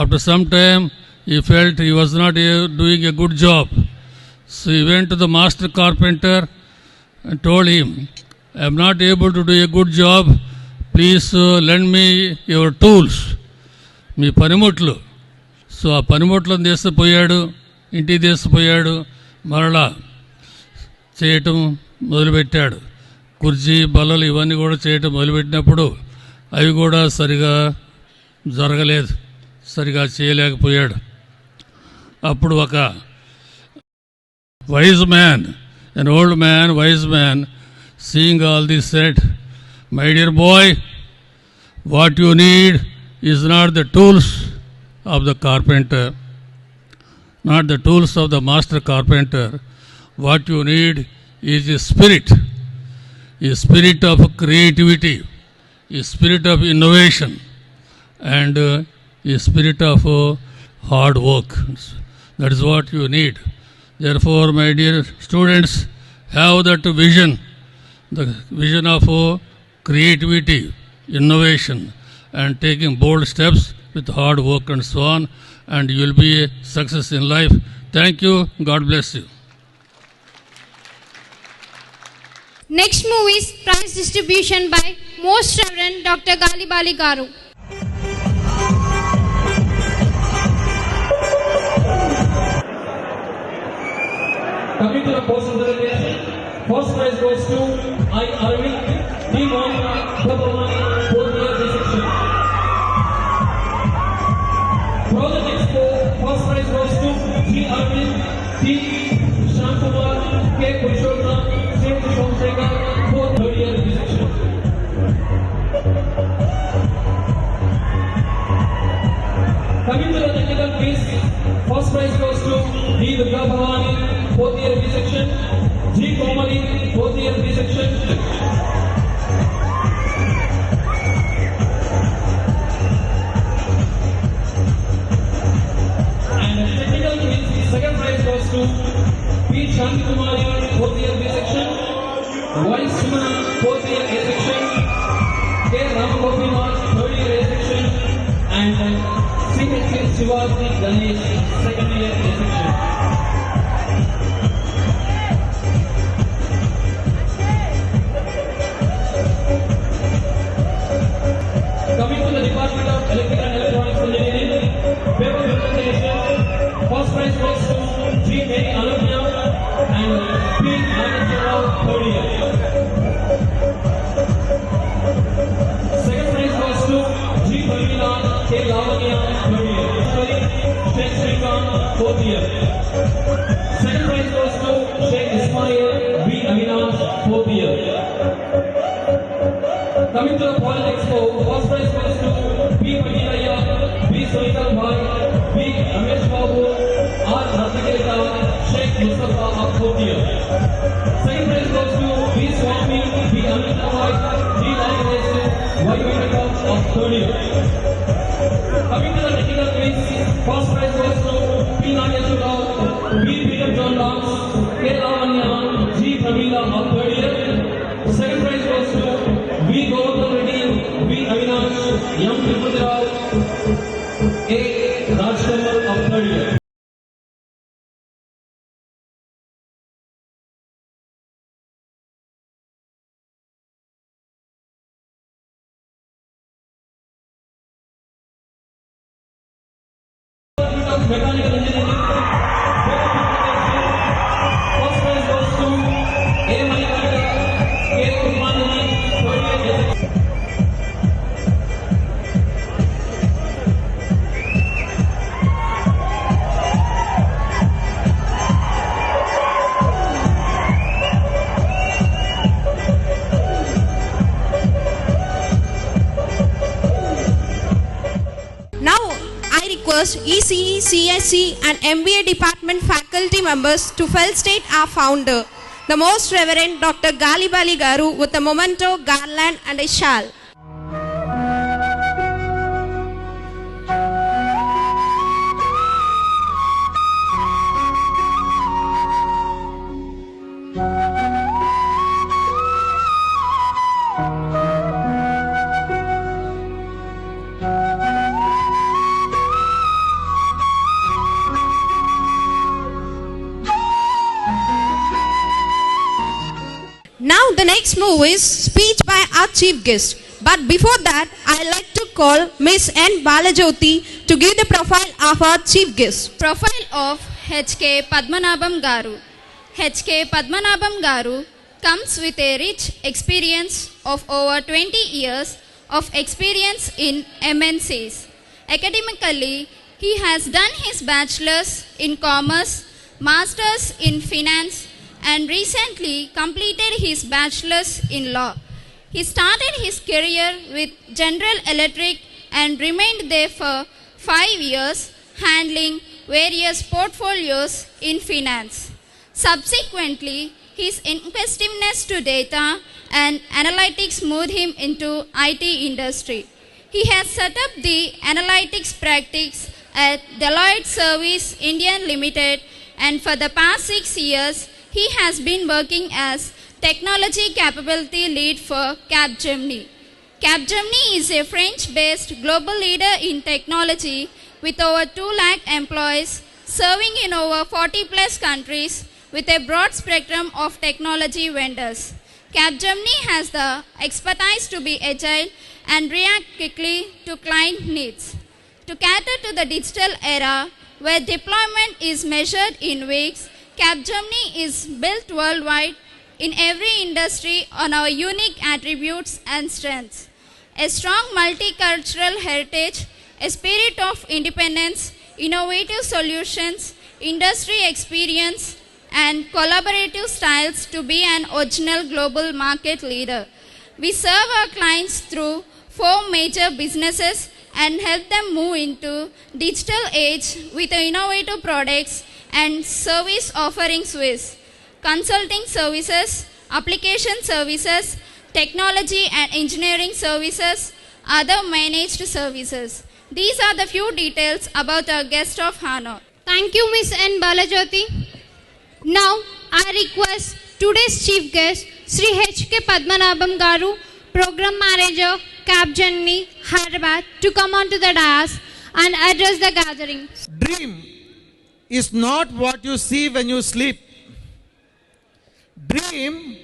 after some time, he felt he was not doing a good job. So he went to the master carpenter and told him, I am not able to do a good job. Please lend me your tools. మీ పనిముట్లు. So ఆ పనిముట్లను తీసుకుపోయాడు, ఇంటికి తీసుకుపోయాడు, మరలా చేయటం మొదలుపెట్టాడు. కుర్చీ బల్లలు ఇవన్నీ కూడా చేయటం మొదలుపెట్టినప్పుడు అవి కూడా సరిగా జరగలేదు, సరిగా చేయలేకపోయాడు. అప్పుడు ఒక wise man, an old man, wise man, seeing all this said, my dear boy, what you need is not the tools of the carpenter, not the tools of the master carpenter. What you need is a spirit of creativity, a spirit of innovation, and a spirit of hard work. That is what you need. Therefore, my dear students, have that vision, the vision of creativity, innovation, and taking bold steps with hard work and so on, and you will be a success in life. Thank you. God bless you. Next move is prize distribution by Most Reverend Dr. Galibali Garu. Coming to the post presentation, first prize goes to I. Arvind, D. Monica, Bhagwan, 4th year resection. Project Expo, first prize goes to G. Arvind, T. Shankumar, K. Purushottam, C. Somsekhar, 3rd year resection. Coming to the technical quiz, first prize goes to D. Durga Bhavani, 4th year resection, G. Komali, 4th year resection, district. And technical quiz, second prize goes to P. Shanti Kumari, 4th year B section, Y. Simana, 4th year A section, K. Ramagopinath, 3rd year A section, and C.H. Shivaji Ganesh, 2nd year A section. Coming to the Department of Electrical and Electronics Engineering, paper presentation, first prize goes to G. Mary Alumnia and P. Nagasarao, 3rd year. Second prize goes to G. Parvina, K. Lavanya, 3rd year. Sheikh Srikan, 4th year. Second prize goes to Sheikh Ismail B. Avinash, 4th year. Coming to the Politics Expo, first prize goes to P. Patilaya, B. Sultan Bhai, B. Ramesh Babu, R. Ratnakerta, Sheikh Mustafa of 4th year. Second prize goes to B. Swami, B. Amit Kumar, D. Lalakesh, Y. Venkata of 3rd year. Coming to the technical quiz, first prize goes to P. Nageswara, B. Peter John Lance, K. Lavanya, G. Pramila of 3rd year. Second prize goes to V. Govardhan Reddy, V. Avinash, M. Tirupati Rao, A. Rajkumar of 3rd year. Mechanical Engineering, first prize goes to A. Manikanta, K. Kurmanini, 3rd year. Now, I request ECE, CSE and MBA department faculty members to felicitate our founder, the Most Reverend Dr. Galibali Garu, with a memento, garland and a shawl. Now the next move is speech by our chief guest. But before that, I'd like to call Miss N. Balajyoti to give the profile of our chief guest. Profile of H.K. Padmanabham Garu. H.K. Padmanabham Garu comes with a rich experience of over 20 years of experience in MNCs. Academically, he has done his bachelor's in commerce, master's in finance, and recently completed his bachelor's in law. He started his career with General Electric and remained there for 5 years, handling various portfolios in finance. Subsequently, his inquisitiveness to data and analytics moved him into IT industry. He has set up the analytics practice at Deloitte Service India Limited, and for the past 6 years, he has been working as Technology Capability Lead for Capgemini. Capgemini is a French-based global leader in technology with over 2 lakh employees, serving in over 40 plus countries with a broad spectrum of technology vendors. Capgemini has the expertise to be agile and react quickly to client needs. To cater to the digital era, where deployment is measured in weeks, Capgemini is built worldwide in every industry on our unique attributes and strengths. A strong multicultural heritage, a spirit of independence, innovative solutions, industry experience, and collaborative styles to be an original global market leader. We serve our clients through 4 major businesses and help them move into digital age with innovative products and service offerings with consulting services, application services, technology and engineering services, other managed services. These are the few details about our guest of honor. Thank you, Ms. N. Balajyoti. Now, I request today's chief guest, Sri H.K. Padmanabham Garu, Program Manager, Capgemini, Hyderabad, to come onto the dais and address the gathering. Dream is not what you see when you sleep. Dream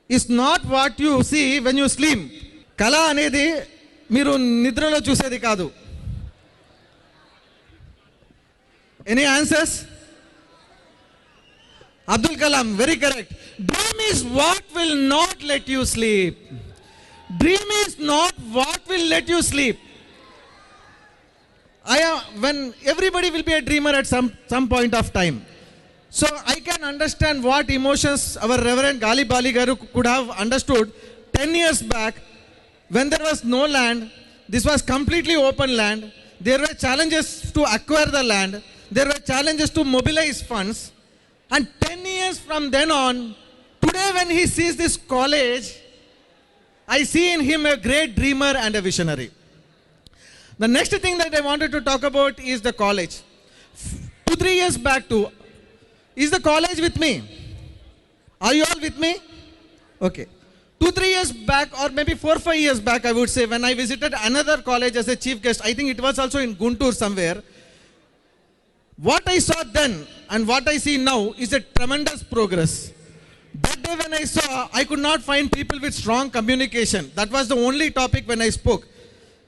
is not what you see when you sleep. Kala anedi మీరు నిద్రలో చూసేది కాదు. Any answers? Abdul Kalam, very correct. Dream is what will not let you sleep. Dream is not what will let you sleep. When everybody will be a dreamer at some point of time. So I can understand what emotions our Reverend Gali Bali Garu could have understood 10 years back when there was no land. This was completely open land. There were challenges to acquire the land. There were challenges to mobilize funds. And 10 years from then on, today when he sees this college, I see in him a great dreamer and a visionary. The next thing that I wanted to talk about is the college. 2-3 years back too, is the college with me? Are you all with me? Okay. 2-3 years back, or maybe 4-5 years back, I would say, when I visited another college as a chief guest, I think it was also in Guntur somewhere. What I saw then and what I see now is a tremendous progress. That day when I saw, I could not find people with strong communication. That was the only topic when I spoke.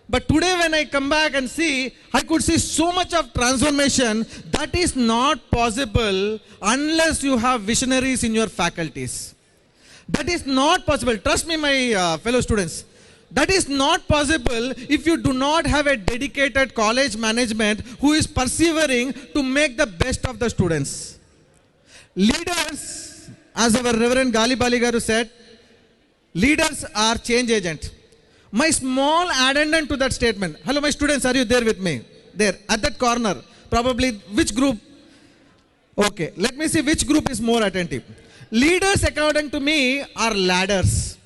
But today when I come back and see, I could see so much of transformation. That is not possible unless you have visionaries in your faculties. That is not possible. Trust me, my fellow students. That is not possible if you do not have a dedicated college management who is persevering to make the best of the students. Leaders, as our Reverend Gali Bali Garu said, leaders are change agent. My small addendum to that statement. Hello, my students, are you there with me? There, at that corner. Probably which group? Okay, let me see which group is more attentive. Leaders, according to me, are ladders.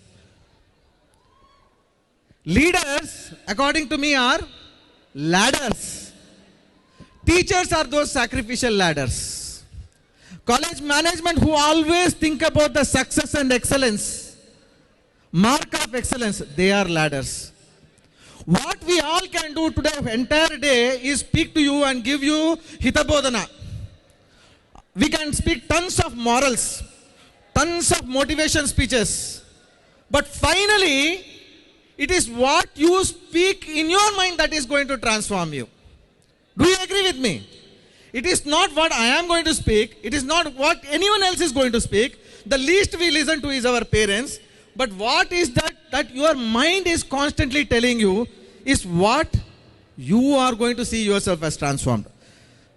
Leaders, according to me, are ladders. Teachers are those sacrificial ladders. College management who always think about the success and excellence, mark of excellence, they are ladders. What we all can do today, entire day, is speak to you and give you hitabodhana. We can speak tons of morals, tons of motivation speeches. But finally, it is what you speak in your mind that is going to transform you. Do you agree with me? It is not what I am going to speak. It is not what anyone else is going to speak. The least we listen to is our parents. But what is that your mind is constantly telling you is what you are going to see yourself as transformed.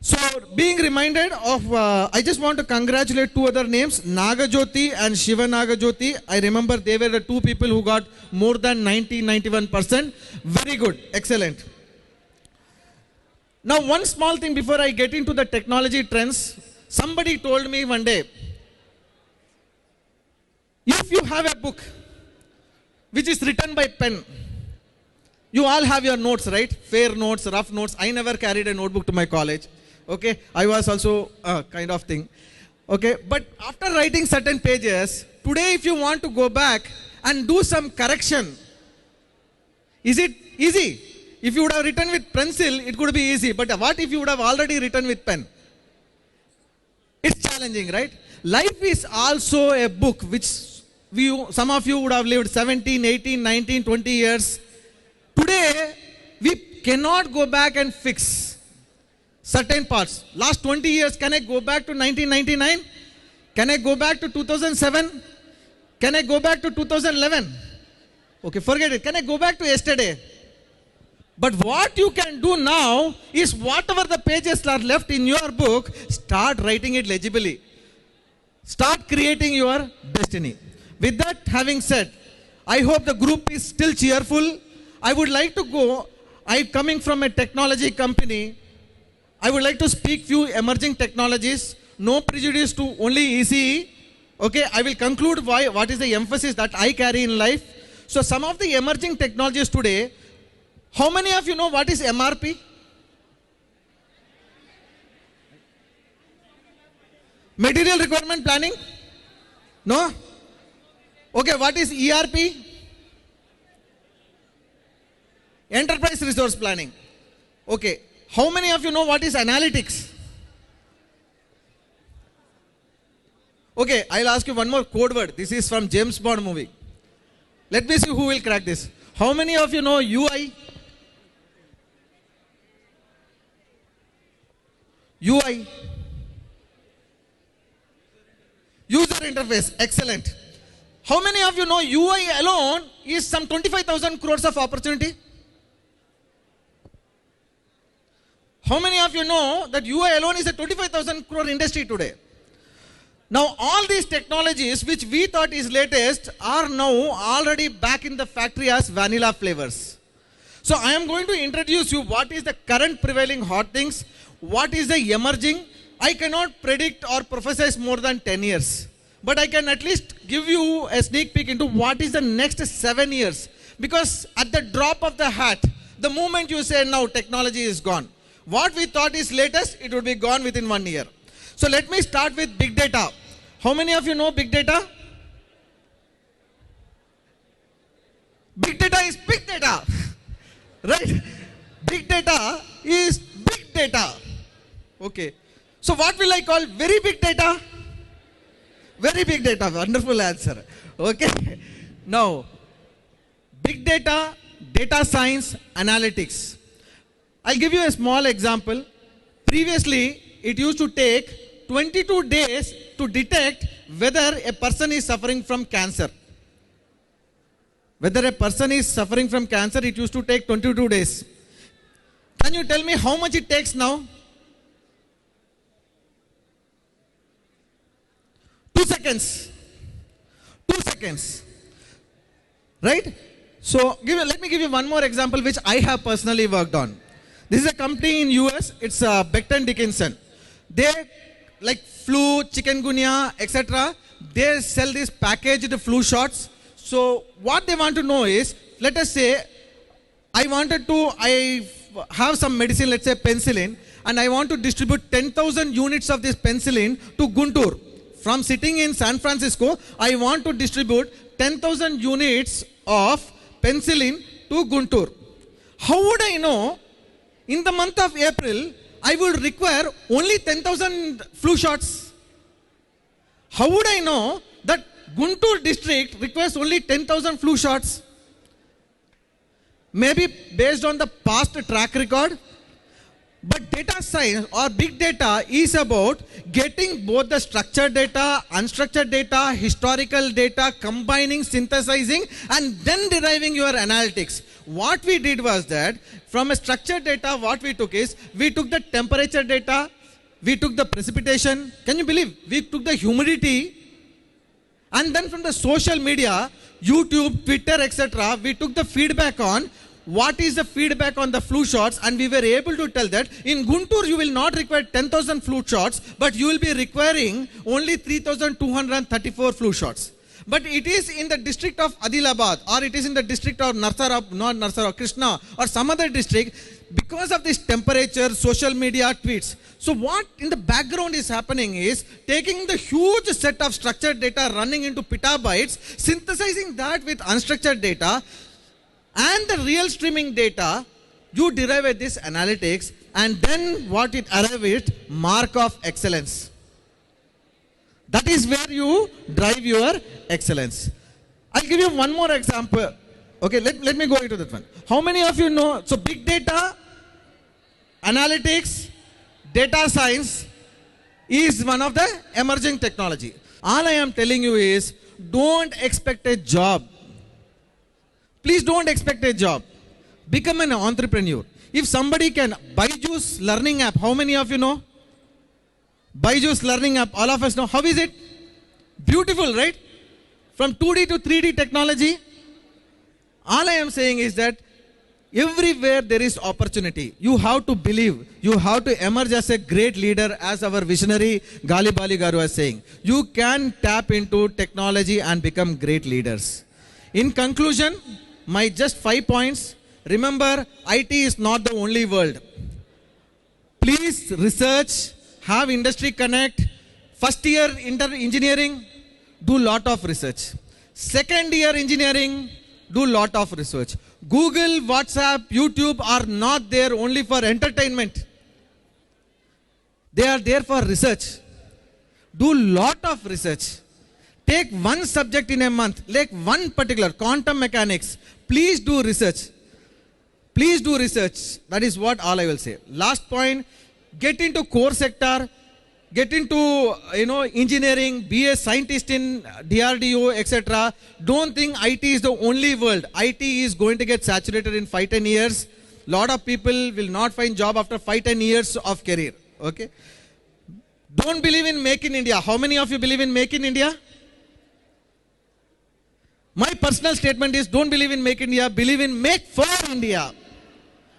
So being reminded of, I just want to congratulate two other names, Nagajyoti and Shiva Nagajyoti. I remember they were the two people who got more than 91%. Very good, excellent. Now one small thing before I get into the technology trends. Somebody told me one day, if you have a book which is written by pen, you all have your notes, right? Fair notes, rough notes. I never carried a notebook to my college. Okay, I was also kind of thing. Okay, but after writing certain pages, today if you want to go back and do some correction, is it easy? If you would have written with pencil, it could be easy. But what if you would have already written with pen? It's challenging, right? Life is also a book which some of you would have lived 17, 18, 19, 20 years. Today, we cannot go back and fix certain parts. Last 20 years, can I go back to 1999? Can I go back to 2007? Can I go back to 2011? Okay, forget it. Can I go back to yesterday? But what you can do now is whatever the pages are left in your book, start writing it legibly. Start creating your destiny. With that having said, I hope the group is still cheerful. I would like to go, coming from a technology company, I would like to speak few emerging technologies, no prejudice to only ECE, Okay, I will conclude what is the emphasis that I carry in life. So some of the emerging technologies today, how many of you know what is MRP? Material requirement planning? No? Okay, what is ERP? Enterprise resource planning. Okay, how many of you know what is analytics? Okay, I'll ask you one more code word. This is from James Bond movie. Let me see who will crack this. How many of you know UI? UI. User interface. Excellent. How many of you know UI alone is some 25,000 crores of opportunity? How many of you know that UI alone is a 25,000 crore industry today? Now all these technologies which we thought is latest are now already back in the factory as vanilla flavors. So I am going to introduce you what is the current prevailing hot things, what is the emerging. I cannot predict or prophesize more than 10 years. But I can at least give you a sneak peek into what is the next 7 years. Because at the drop of the hat, the moment you say now technology is gone, what we thought is latest, it would be gone within 1 year. So let me start with big data. How many of you know big data? Big data is big data. Right? Big data is big data. Okay. So what will I call very big data? Very big data. Wonderful answer. Okay. Now, big data, data science, analytics. I'll give you a small example. Previously, it used to take 22 days to detect whether a person is suffering from cancer. Whether a person is suffering from cancer, it used to take 22 days. Can you tell me how much it takes now? 2 seconds. 2 seconds. Right? So let me give you one more example which I have personally worked on. This is a company in US. It's Becton Dickinson. They like flu, chikungunya, etc. They sell these packaged flu shots. So what they want to know is, let us say I have some medicine, let's say penicillin, and I want to distribute 10,000 units of this penicillin to Guntur. From sitting in San Francisco, I want to distribute 10,000 units of penicillin to Guntur. How would I know in the month of April, I will require only 10,000 flu shots? How would I know that Guntur district requires only 10,000 flu shots? Maybe based on the past track record. But data science or big data is about getting both the structured data, unstructured data, historical data, combining, synthesizing, and then deriving your analytics. What we did was that from a structured data, what we took is, we took the temperature data, we took the precipitation, can you believe? We took the humidity, and then from the social media, YouTube, Twitter, etc., we took the feedback on what is the feedback on the flu shots, and we were able to tell that in Guntur you will not require 10,000 flu shots, but you will be requiring only 3,234 flu shots. But it is in the district of Adilabad, or it is in the district of Krishna, or some other district, because of this temperature, social media, tweets. So what in the background is happening is, taking the huge set of structured data running into petabytes, synthesizing that with unstructured data, and the real streaming data, you derive at this analytics, and then what it arrives with, mark of excellence. That is where you drive your excellence. I'll give you one more example. Okay, let me go into that one. How many of you know, so big data, analytics, data science is one of the emerging technology. All I am telling you is, don't expect a job. Please don't expect a job. Become an entrepreneur. If somebody can, Byju's learning app, how many of you know? Byju's learning app, all of us know. How is it? Beautiful, right? From 2D to 3D technology. All I am saying is that Everywhere there is opportunity. You have to believe. You have to emerge as a great leader, as our visionary Gali Bali Garu was saying. You can tap into technology and become great leaders. In conclusion, my just 5 points. Remember, IT is not the only world. Please research, have industry connect. First year engineering, do lot of research. Second year engineering, do lot of research. Google, WhatsApp, YouTube are not there only for entertainment. They are there for research. Do lot of research. Take one subject in a month, like one particular quantum mechanics. Please do research. Please do research. That is what all I will say. Last point, get into core sector, get into engineering, be a scientist in DRDO, etc. Don't think IT is the only world. IT is going to get saturated in 5-10 years. Lot of people will not find job after 5-10 years of career. Okay. Don't believe in Make in India. How many of you believe in Make in India? My personal statement is don't believe in Make India, believe in Make for India.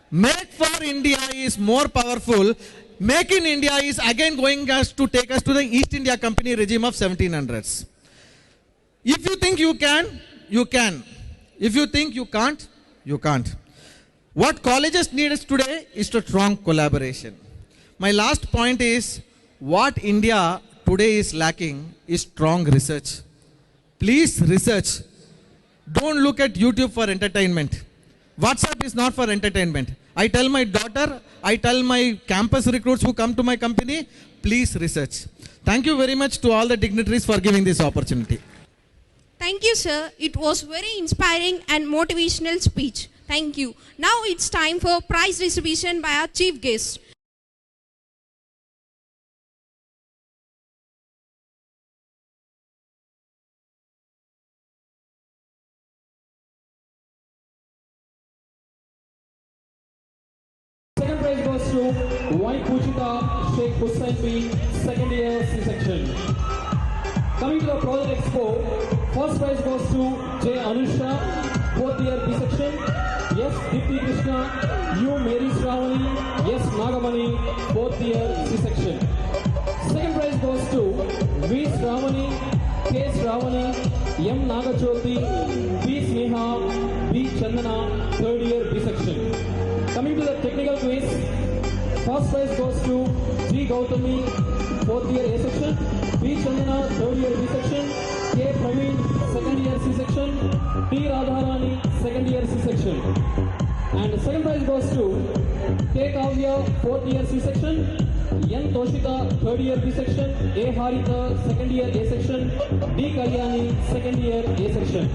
Make for India is more powerful. Make in India is again going to take us to the East India Company regime of 1700s. If you think you can, you can. If you think you can't, you can't. What colleges need us today is to strong collaboration. My last point is what India today is lacking is strong research. Please research. Don't look at YouTube for entertainment. WhatsApp is not for entertainment. I tell my daughter, I tell my campus recruits who come to my company, please research. Thank you very much to all the dignitaries for giving this opportunity. Thank you, sir. It was very inspiring and motivational speech. Thank you. Now it's time for prize distribution by our chief guest. Second prize goes to Y. Puchita Sheikh Hussain B, second year C-section. Coming to the Project Expo, first prize goes to J. Anusha, fourth year B-section. Yes, Dipti Krishna, U. Mary Shravani, yes, Nagamani, fourth year C-section. Second prize goes to V. Shravani, K. Shravani, M. Nagachoti, B. Sneha, B. Chandana, third year B-section. Coming to the technical quiz, first prize goes to G. Gautami, fourth year A section, B. Chandana, third year B section, K. Praveen, second year C section, T. Radharani, second year C section. And the second prize goes to K. Kavya, fourth year C section, N. Toshika, third year B section, A. Haritha, second year A section, D. Kalyani, second year A section.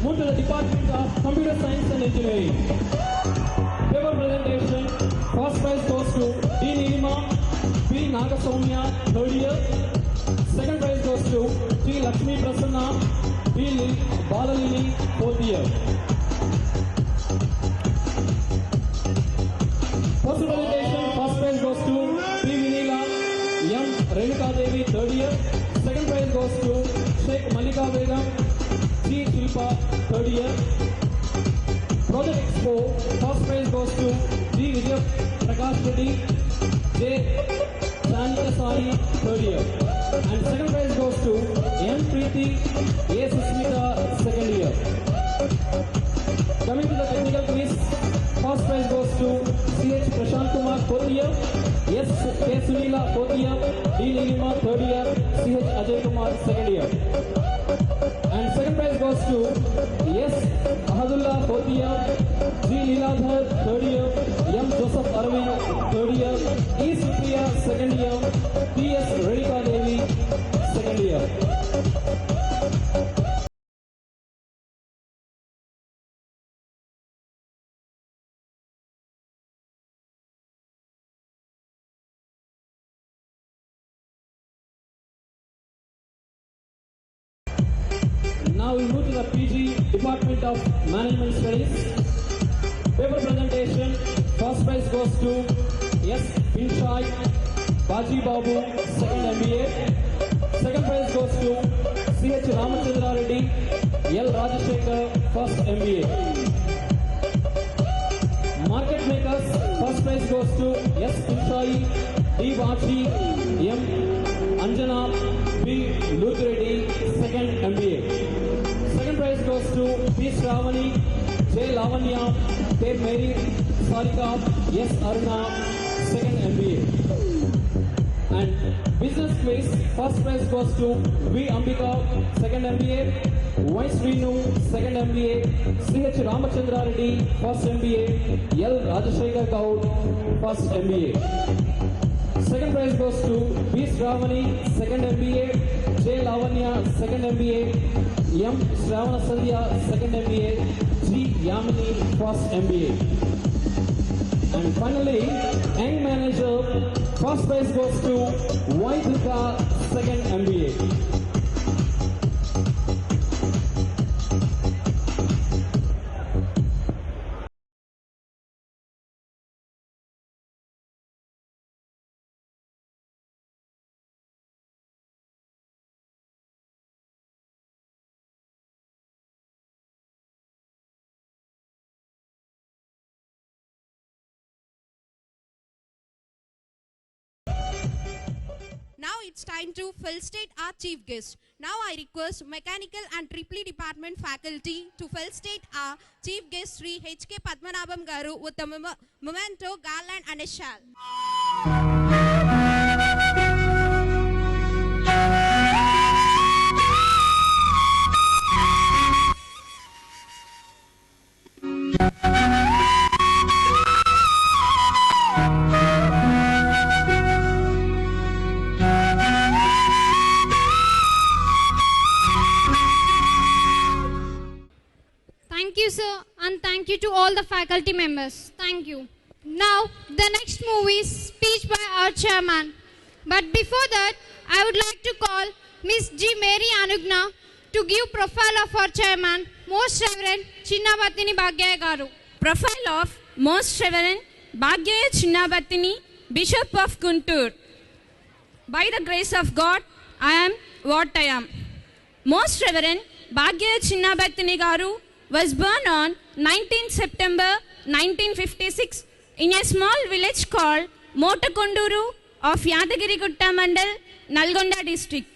Move to the Department of Computer Science and Engineering. Paper presentation. First prize goes to D. Nilima, B. Nagasoumya, third year. Second prize goes to T. Lakshmi Prasanna, B. Balalini, fourth year. First presentation. First prize goes to P. Vinila, M. Renuka Devi, third year. Second prize goes to Sheikh Malika Begum, G. Shilpa, third year. Project Expo, first prize goes to G. Vijay Prakash Reddy, J. Chandra, third year. And second prize goes to M. Preeti, A. Susmita, second year. Coming to the technical quiz, first prize goes to C. H. Prashant Kumar, fourth year. S. K. Sunila, fourth year. D. Nilima, third year. C. H. Ajay Kumar, second year. And second prize goes to S. Ahadullah, fourth year, G. Leeladhar, third year, M. Joseph Arvind, third year, E. Supriya, second year, P. S. Renuka Devi, second year. Now we move to the PG Department of Management Studies. Paper presentation. First prize goes to S. Pinchai, Baji Babu, second MBA. Second prize goes to C.H. Ramachandra Reddy, L. Rajashekar, first MBA. Market makers, first prize goes to S. Pinchai, D. Vachi, M. Anjana, B. Ludreddy, second MBA. Second prize goes to P. Shravani, J. Lavanya, K. Mary, Sarika, S. Aruna, second MBA. And business quiz, first prize goes to V. Ambika, second MBA, Y. Srinu, second MBA, C.H. Ramachandra Reddy, first MBA, L. Rajashekar Gaud, first MBA. Second prize goes to B. Shravani, second MBA, J. Lavanya, second MBA, M. Shravana Sandhya, second MBA, G. Yamini, first MBA. And finally, young manager, first prize goes to Y. Durga, second MBA. Now it's time to felicitate our chief guest. Now I request Mechanical and Triple Department faculty to felicitate our chief guest Sri H.K. Padmanabham Garu with a memento, garland and a shawl. Thank you, sir, and thank you to all the faculty members. Thank you. Now, the next move is speech by our chairman. But before that, I would like to call Miss G. Mary Anugna to give profile of our chairman, Most Reverend Chinnabattini Bhagyaya Garu. Profile of Most Reverend Bhagyaya Chinnabattini, Bishop of Guntur. By the grace of God, I am what I am. Most Reverend Bhagyaya Chinnabattini Garu was born on 19 September 1956 in a small village called Motakonduru of Yadagirigutta Mandal, Nalgonda district.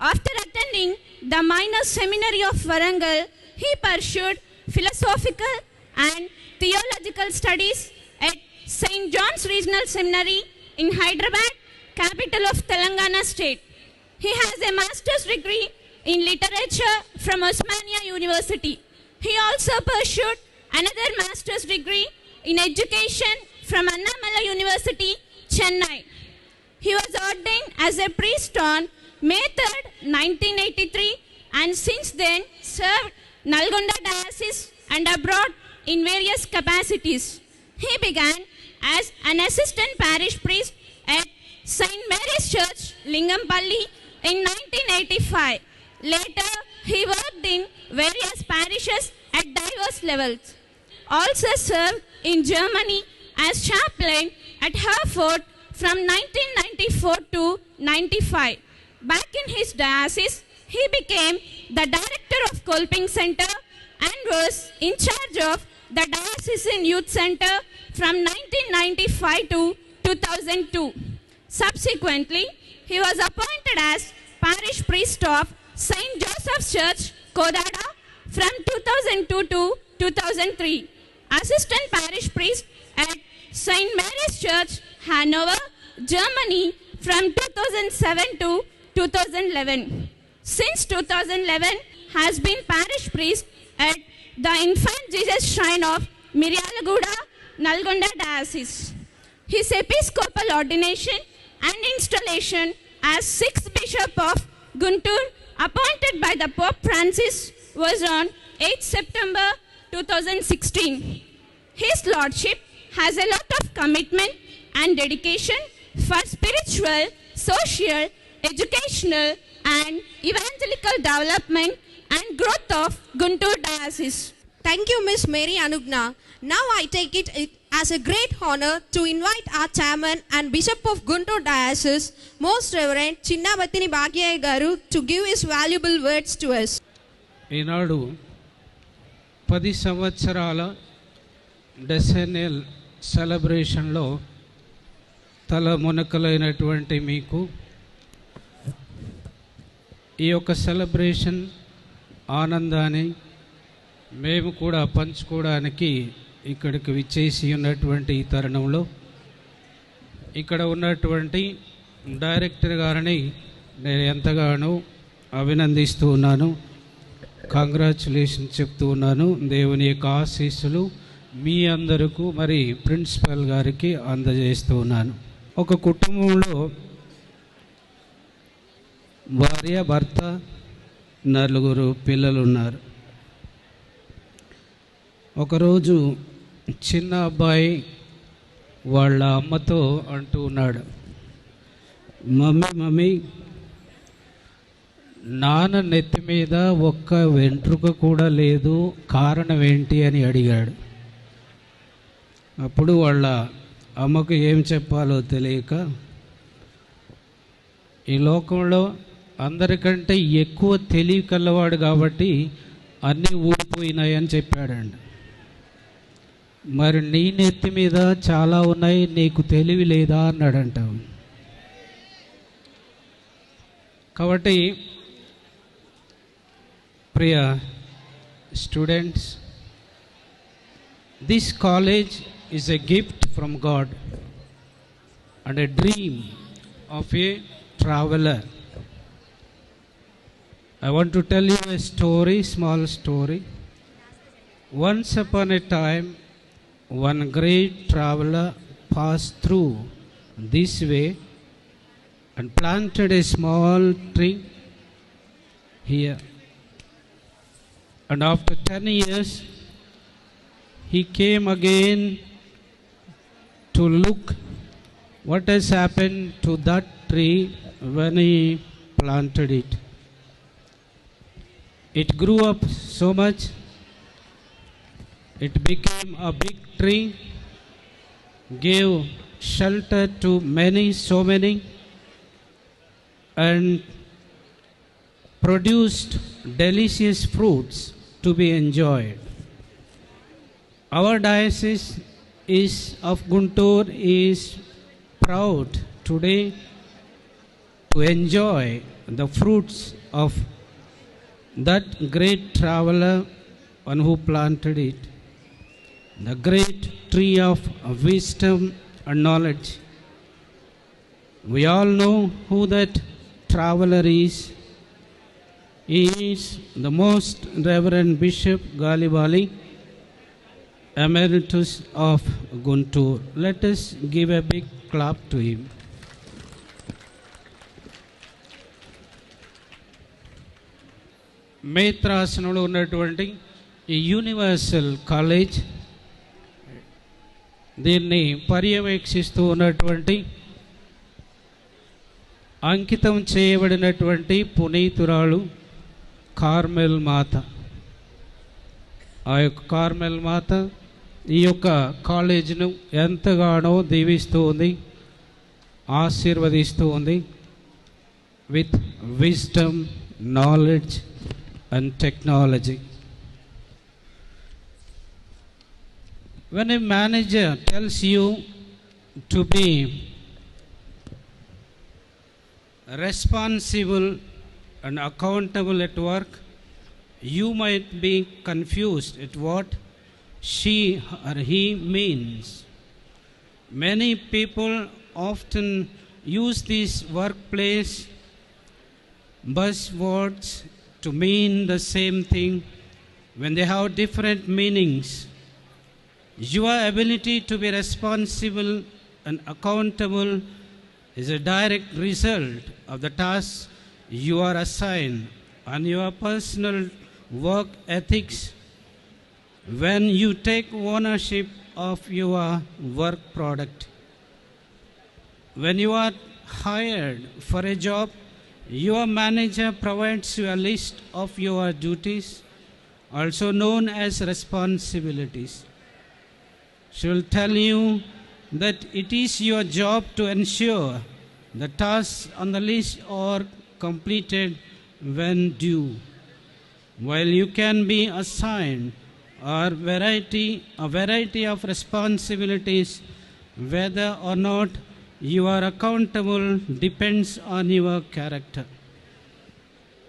After attending the minor seminary of Warangal, he pursued philosophical and theological studies at St. John's Regional Seminary in Hyderabad, capital of Telangana state. He has a master's degree in literature from Osmania University. He also pursued another master's degree in education from Annamala University, Chennai. He was ordained as a priest on May 3rd, 1983 and since then served Nalgonda Diocese and abroad in various capacities. He began as an assistant parish priest at St. Mary's Church, Lingampalli in 1985. Later, he worked in various parishes at diverse levels. Also served in Germany as chaplain at Herford from 1994 to 95. Back in his diocese, he became the director of Kolping Center and was in charge of the Diocesan Youth Center from 1995 to 2002. Subsequently, he was appointed as parish priest of St. Joseph's Church, Kodada from 2002 to 2003. Assistant parish priest at St. Mary's Church, Hanover, Germany from 2007 to 2011. Since 2011, has been parish priest at the Infant Jesus Shrine of Miryalaguda, Nalgonda Diocese. His episcopal ordination and installation as 6th Bishop of Guntur, appointed by the Pope Francis, was on 8 September 2016. His Lordship has a lot of commitment and dedication for spiritual, social, educational and evangelical development and growth of Guntur Diocese. Thank you, Miss Mary Anugna. Now I take it as a great honor to invite our chairman and Bishop of Guntur Diocese, Most Reverend Chinnabattini Bhagyaya Garu, to give his valuable words to us. ఈనాడు 10 సంవత్సరాల డెసెనియల్ సెలబ్రేషన్లో తల మునకలైనటువంటి మీకు ఈ యొక్క celebration ఆనందాన్ని మేము కూడా పంచుకోవడానికి ఇక్కడికి విచ్చేసి ఉన్నటువంటి ఈ తరుణంలో ఇక్కడ ఉన్నటువంటి డైరెక్టర్ గారిని నేను ఎంతగానో అభినందిస్తూ ఉన్నాను, కంగ్రాచులేషన్ చెప్తూ ఉన్నాను. దేవుని యొక్క ఆశీస్సులు మీ అందరికీ మరి ప్రిన్సిపల్ గారికి అందజేస్తూ ఉన్నాను. ఒక కుటుంబంలో భార్య భర్త 4 పిల్లలు ఉన్నారు. ఒకరోజు చిన్న అబ్బాయి వాళ్ళ అమ్మతో అంటూ ఉన్నాడు, మమ్మీ నాన్న నెత్తి మీద ఒక్క వెంట్రుక కూడా లేదు, కారణం ఏంటి అని అడిగాడు. అప్పుడు వాళ్ళ అమ్మకు ఏం చెప్పాలో తెలియక, ఈ లోకంలో అందరికంటే ఎక్కువ తెలివి కలవాడు కాబట్టి అన్నీ ఊడిపోయినాయని చెప్పాడండి. మరి నీ నెత్తి మీద చాలా ఉన్నాయి, నీకు తెలివి లేదా అన్నాడంట. కాబట్టి ప్రియ students, this college is a gift from God and a dream of a traveler. I want to tell you a story, small story. Once upon a time, one great traveler passed through this way and planted a small tree here. And after 10 years, he came again to look what has happened to that tree when he planted it. It grew up so much, it became a big tree, gave shelter to so many, and produced delicious fruits to be enjoyed. Our diocese of Guntur is proud today to enjoy the fruits of that great traveler, one who planted it, the great tree of wisdom and knowledge. We all know who that traveler is. He is the Most Reverend Bishop Galibali, Emeritus of Guntur. Let us give a big clap to him. మేత్రాసనంలో ఉన్నటువంటి ఈ universal college, దీన్ని పర్యవేక్షిస్తూ ఉన్నటువంటి అంకితం చేయబడినటువంటి పునీతురాలు Carmel మాత. ఆ యొక్క Carmel మాత ఈ యొక్క కాలేజీను ఎంతగానో దీవిస్తూ ఉంది, ఆశీర్వదిస్తూ ఉంది. With wisdom, knowledge and technology. When a manager tells you to be responsible and accountable at work, you might be confused at what she or he means. Many people often use these workplace buzzwords to mean the same thing when they have different meanings. Your ability to be responsible and accountable is a direct result of the tasks you are assigned and your personal work ethics. When you take ownership of your work product, when you are hired for a job, your manager provides you a list of your duties also known as responsibilities. She will tell you that it is your job to ensure the tasks on the list are completed when due. While you can be assigned a variety of responsibilities, whether or not you are accountable depends on your character.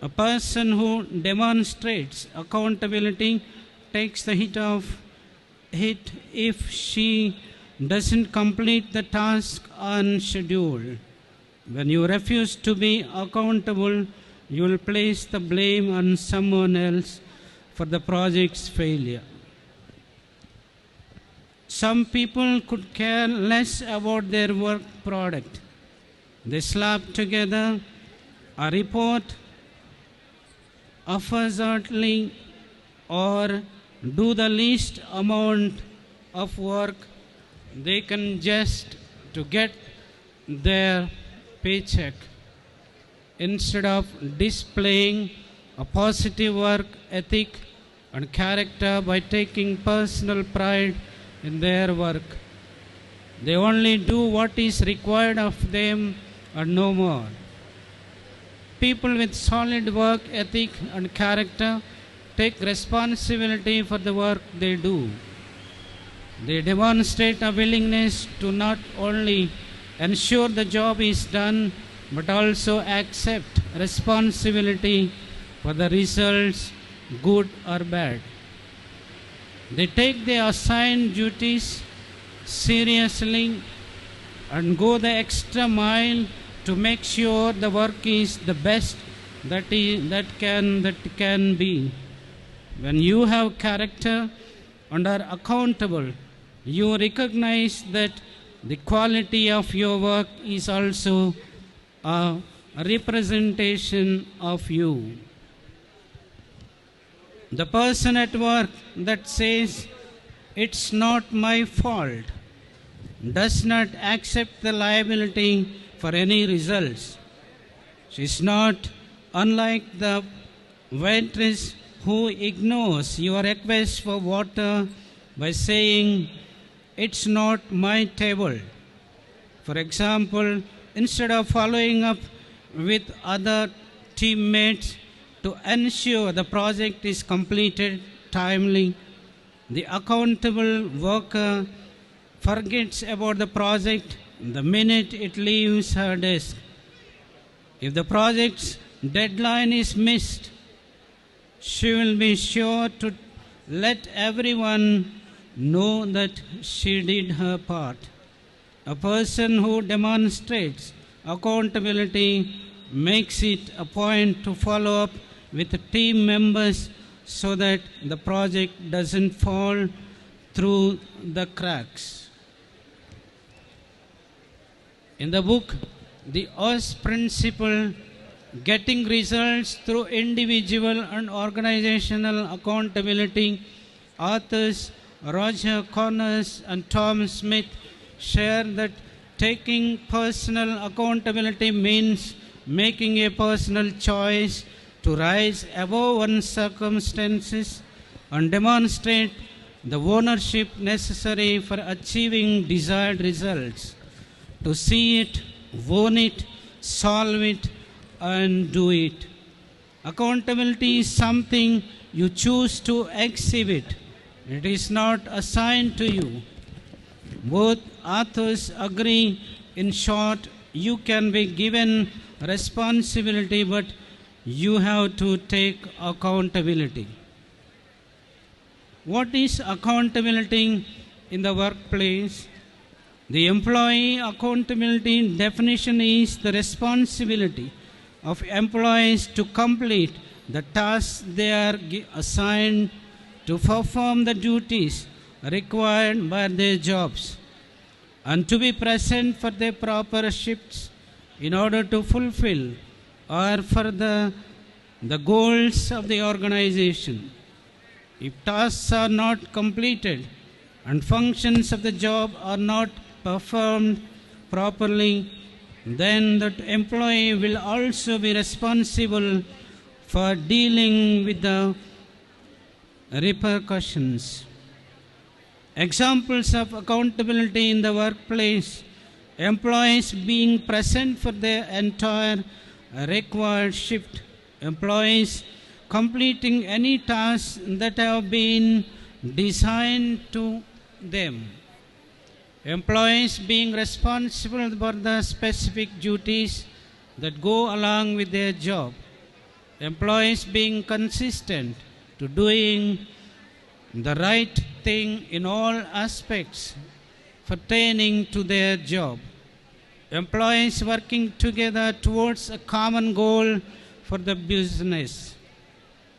A person who demonstrates accountability takes the hit if she doesn't complete the task on schedule. When you refuse to be accountable, you will place the blame on someone else for the project's failure. Some people could care less about their work product. They slap together a report haphazardly or do the least amount of work they can just to get their paycheck, instead of displaying a positive work ethic and character by taking personal pride in their work. They only do what is required of them and no more. People with solid work ethic and character take responsibility for the work they do. They demonstrate a willingness to not only ensure the job is done, but also accept responsibility for the results, good or bad. They take their assigned duties seriously and go the extra mile to make sure the work is the best that can be. When you have character and are accountable, you recognize that the quality of your work is also a representation of you. The person at work that says, "It's not my fault," does not accept the liability for any results. She is not unlike the waitress who ignores your request for water by saying, "It's not my table." For example, instead of following up with other teammates to ensure the project is completed timely, the accountable worker forgets about the project the minute it leaves her desk. If the project's deadline is missed, she will be sure to let everyone know that she did her part. A person who demonstrates accountability makes it a point to follow up with team members so that the project doesn't fall through the cracks. In the book, The OS Principle, Getting Results Through Individual and Organizational Accountability, authors Roger Connors and Tom Smith share that taking personal accountability means making a personal choice to rise above one's circumstances and demonstrate the ownership necessary for achieving desired results, to see it, own it, solve it, and do it. Accountability is something you choose to exhibit. It is not assigned to you. Both authors agree, in short, you can be given responsibility, but you have to take accountability. What is accountability in the workplace? The employee accountability definition is the responsibility of employees to complete the tasks they are assigned, to perform the duties required by their jobs, and to be present for their proper shifts in order to fulfill or further the goals of the organization. If tasks are not completed and functions of the job are not performed properly, then that employee will also be responsible for dealing with the repercussions. Examples of accountability in the workplace: employees being present for their entire required shift, employees completing any tasks that have been designed to them, employees being responsible for the specific duties that go along with their job, employees being consistent to doing the right thing in all aspects pertaining to their job, employees working together towards a common goal for the business.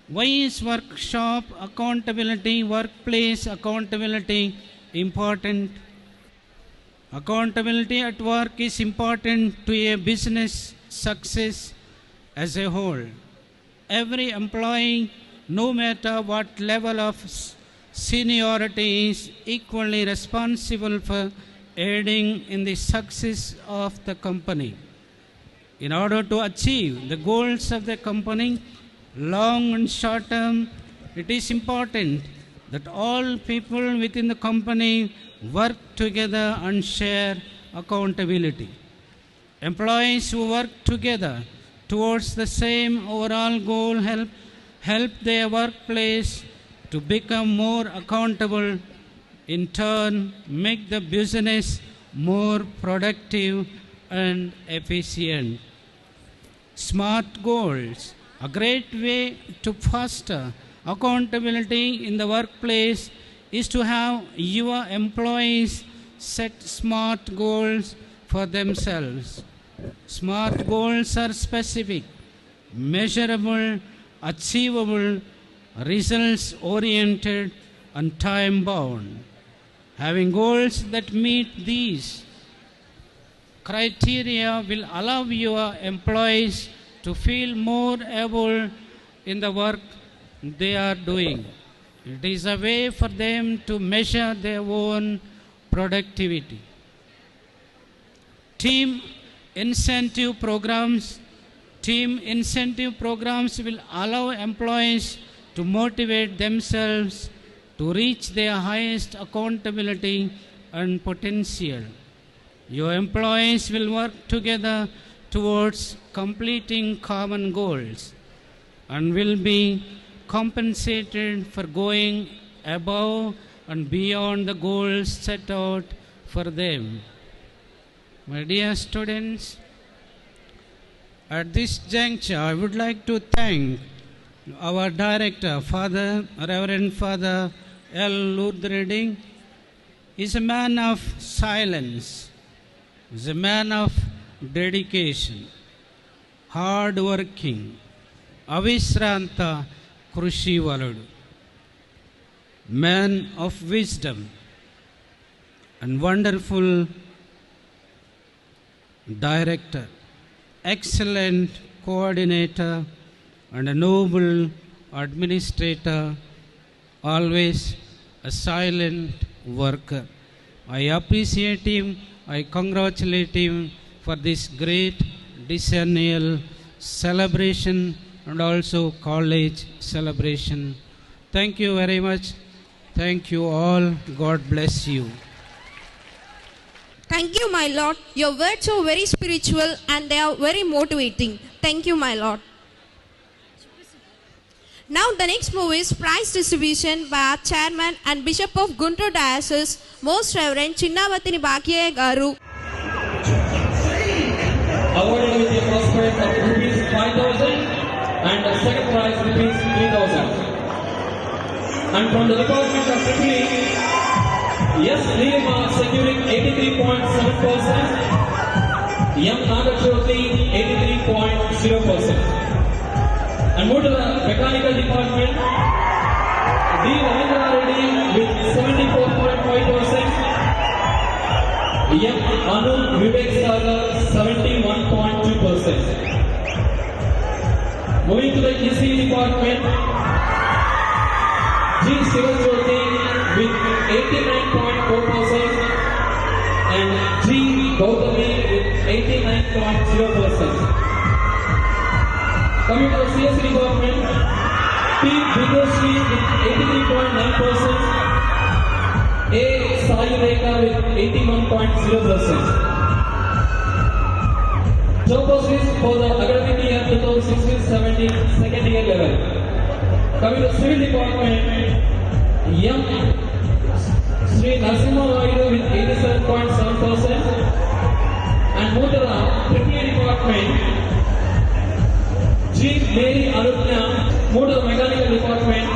Why is workshop accountability, workplace accountability important? Accountability at work is important to a business success as a whole. Every employee, no matter what level of seniority, is equally responsible for aiding in the success of the company. In order to achieve the goals of the company, long and short term, it is important that all people within the company work together and share accountability. Employees who work together towards the same overall goal help their workplace to become more accountable, in turn make the business more productive and efficient. SMART goals. A great way to foster accountability in the workplace is to have your employees set SMART goals for themselves. SMART goals are specific, measurable, achievable, results-oriented, and time-bound. Having goals that meet these criteria will allow your employees to feel more able in the work they are doing. It is a way for them to measure their own productivity. Team incentive programs will allow employees to motivate themselves to reach their highest accountability and potential. Your employees will work together towards completing common goals and will be compensated for going above and beyond the goals set out for them. My dear students, at this juncture, I would like to thank our director, Reverend Father L. Ludreding. He is a man of silence, he is a man of dedication, hard working, avisranta krushi valudu, man of wisdom and wonderful director, excellent coordinator and a noble administrator, always a silent worker. I appreciate him, I congratulate him for this great decennial celebration and also college celebration. Thank you very much. Thank you all. God bless you. Thank you, my Lord. Your words are very spiritual and they are very motivating. Thank you, my Lord. Now the next move is prize distribution by our Chairman and Bishop of Guntur Diocese, Most Reverend Chinnavatini Bhagyaya Garu. Awarded with the first prize of rupees 5,000 and the second prize rupees 3,000. And from the Department of Tripoli, yes, Nirima securing 83.7%, M. Nagachoti 83.0%. And move to the Mechanical Department, D. Ravindra Reddy with 74.5%, M. Anu Vivek Sagar 71.2%. Moving to the EC Department, G. Sivajyoti with 89.4% and G. Gautami with 89.0%. Coming to the CSC Department, P. Vidoshree with 83.9%. A. Sai Rekha with 81.0%. Topos list for the academic year 2016-17 second year level. Coming to civil department, M. Sri Narasimha Raidu with 87.7%. And Mudra, Trivia department, G. Mary Arutna, Motor Mechanical Department,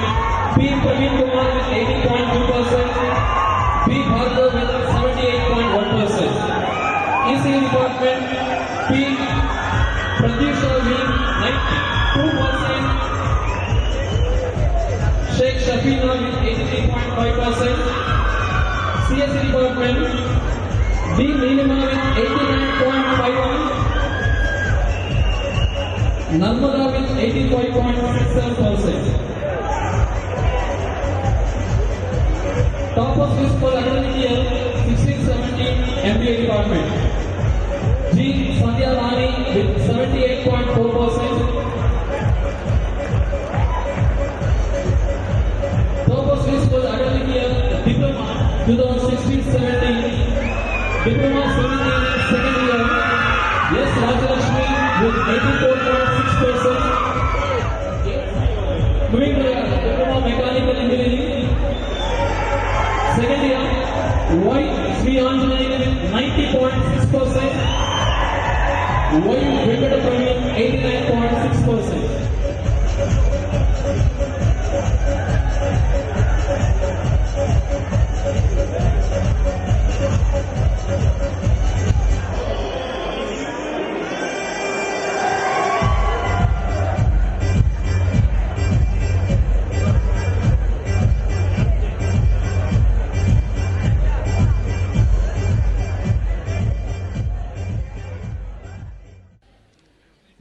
P. Praveen Kumar with 80.2%, P. Bhargav with 78.1%. ECE Department, P. Pradyusha with 92%, Sheikh Shafina with 83.5%, CSE Department, D. Nilima with 89.51%, Narmada with 85.67%. Top of list for academic year 16-17 MBA department. G. Sandhya Rani with 78.4%. Top of list for academic year diploma 2016-17 diploma 17 second year. Yes, Rajalakshmi with 84.6%. Moving to diploma mechanical engineering. Second year, Y. Sri Anjaney with 90.6%. Y. Venkataprami 89.6%.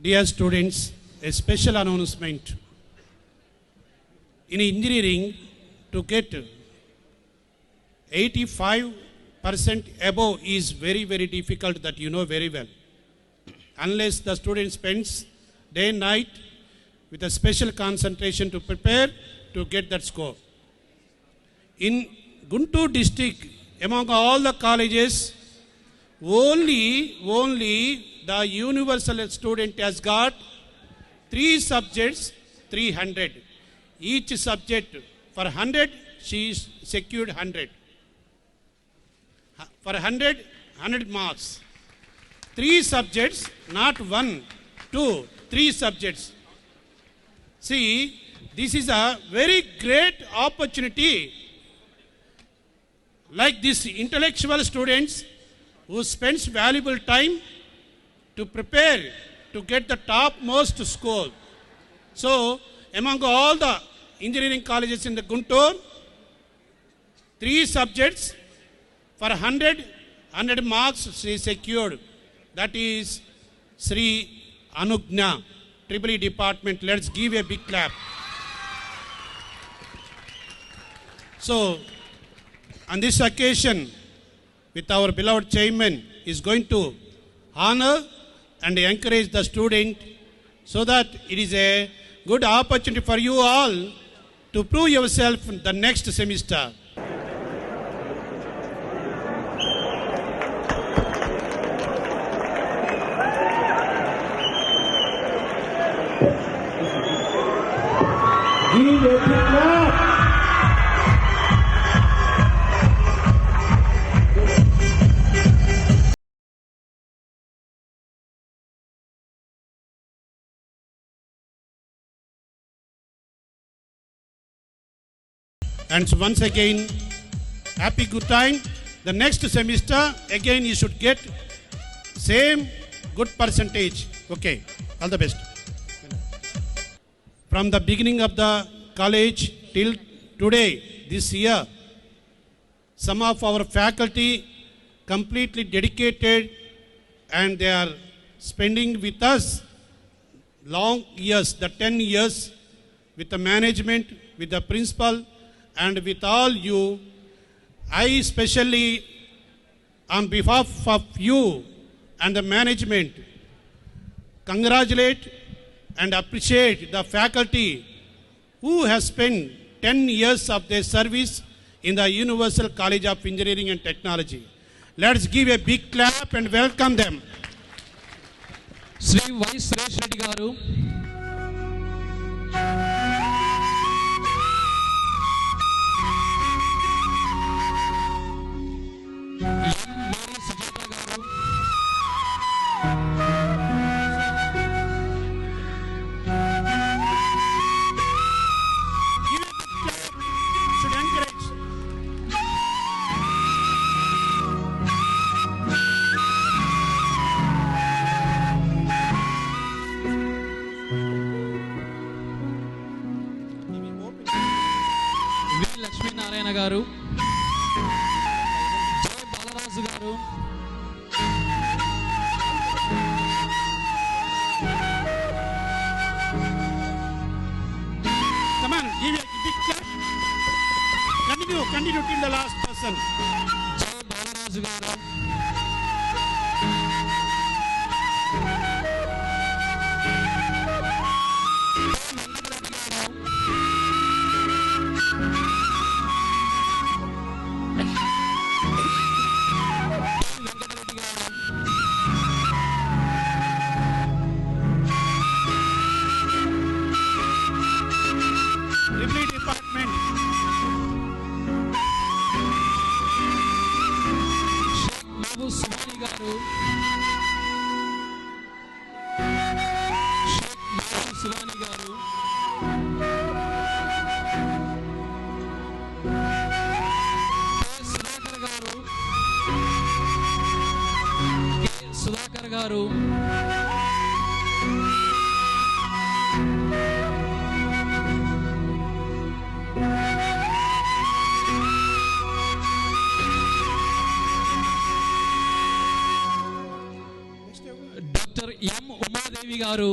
Dear students, a special announcement. In engineering, to get 85% above is very, very difficult, that you know very well. Unless the student spends day and night with a special concentration to prepare to get that score. In Guntur district, among all the colleges, only the universal student has got 3 subjects, 300. Each subject for 100, she is secured 100. For 100 marks. 3 subjects, not 1, 2, 3 subjects. See, this is a very great opportunity. Like these intellectual students who spends valuable time to prepare to get the topmost score. So, among all the engineering colleges in the Guntur, 3 subjects for 100 marks she secured. That is Sri Anugna, EEE department. Let's give a big clap. So, on this occasion, with our beloved chairman, is going to honor and encourage the student so that it is a good opportunity for you all to prove yourself in the next semester. Give a big clap. And so once again, happy good time. The next semester, again you should get same good percentage. Okay, all the best. From the beginning of the college till today, this year, some of our faculty completely dedicated and they are spending with us long years, the 10 years, with the management, with the principal, and with all you. I especially, on behalf of you and the management, congratulate and appreciate the faculty who has spent 10 years of their service in the Universal College of Engineering and Technology. Let's give a big clap and welcome them. Shri Y Suresh Reddy garu, V Lakshminarayana గారు, జయ బాలరాజు గారు, Come on, give a big clap. Continue till the last person. జయ బాలరాజు గారు, Every department. Mahabub Suhani గారు, షేక్ మహబూబ్ సుహాని గారు, K Sudhakar గారు, doctor M Umadevi గారు,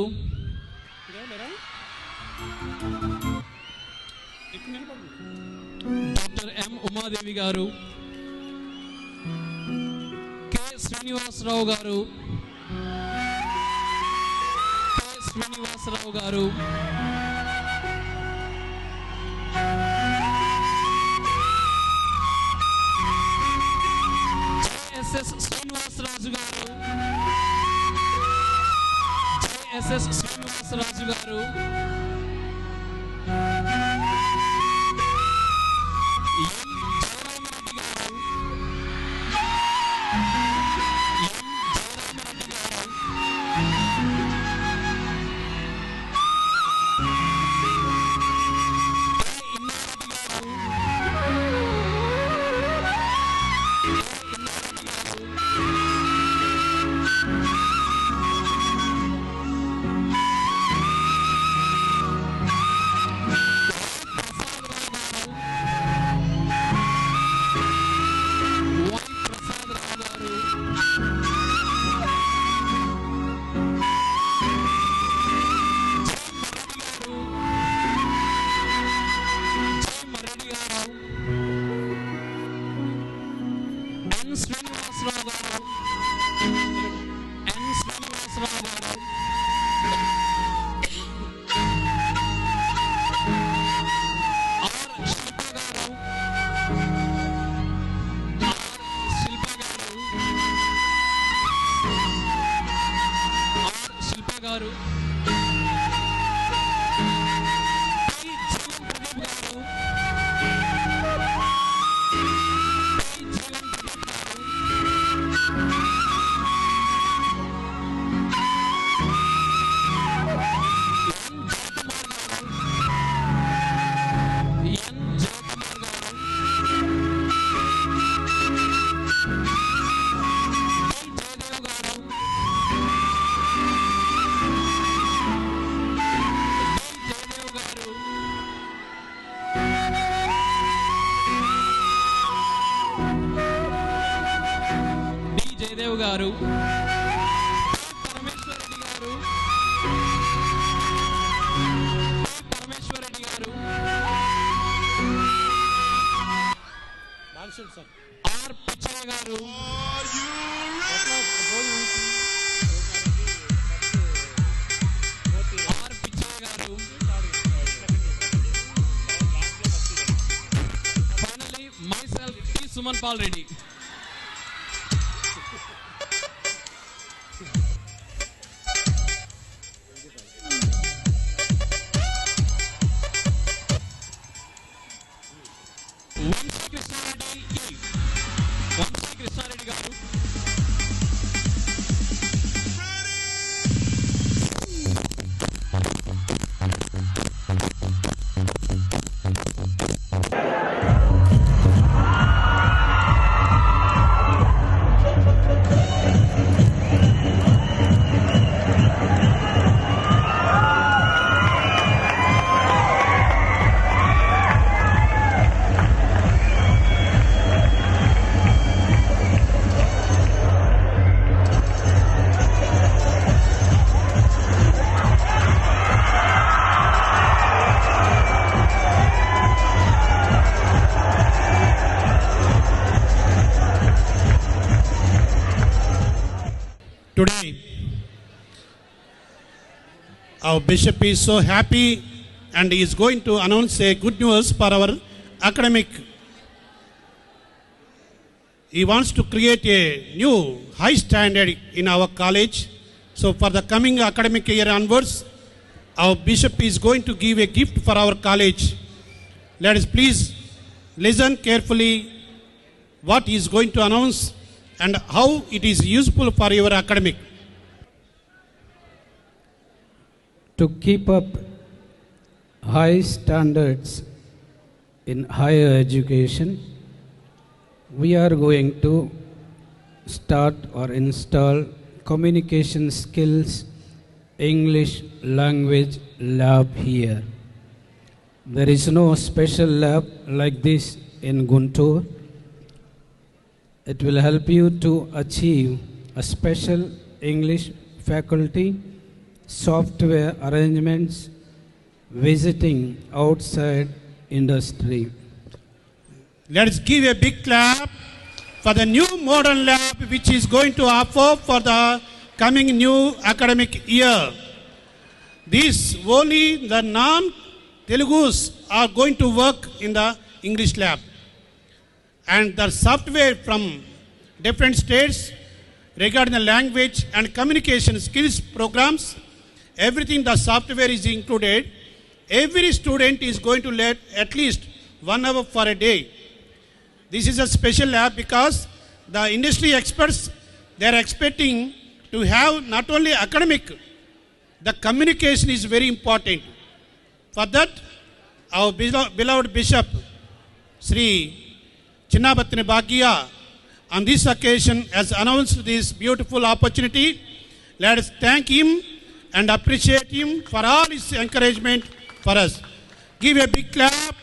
doctor M Umadevi గారు, K Srinivasarao గారు, JSS Srinivasaraju గారు, ఎం జయరామరెడ్డి గారు, జయదేవ్ గారు, పరమేశ్వరరెడ్డి గారు, ఆర్ పిచ్చయ్య గారు, ఆర్ పిచ్చయ్య గారు, Suman Pal Reddy. Vansi Krishnareddy garu. Today, our bishop is so happy and he is going to announce a good news for our academic. He wants to create a new high standard in our college. So for the coming academic year onwards, our bishop is going to give a gift for our college. Let us please listen carefully what he is going to announce and how it is useful for your academic. To keep up high standards in higher education, we are going to start or install communication skills English language lab here. There is no special lab like this in Guntur. It will help you to achieve a special English faculty, software arrangements, visiting outside industry. Let's give a big clap for the new modern lab which is going to offer for the coming new academic year. This only the non-Telugus are going to work in the English lab. And the software from different states regarding the language and communication skills programs, everything the software is included. Every student is going to learn at least 1 hour for a day. This is a special lab because the industry experts, they are expecting to have not only academic, the communication is very important. For that, our beloved Bishop, Sri Chinnabathini Bhagya, on this occasion has announced this beautiful opportunity. Let us thank him and appreciate him for all his encouragement for us. Give a big clap.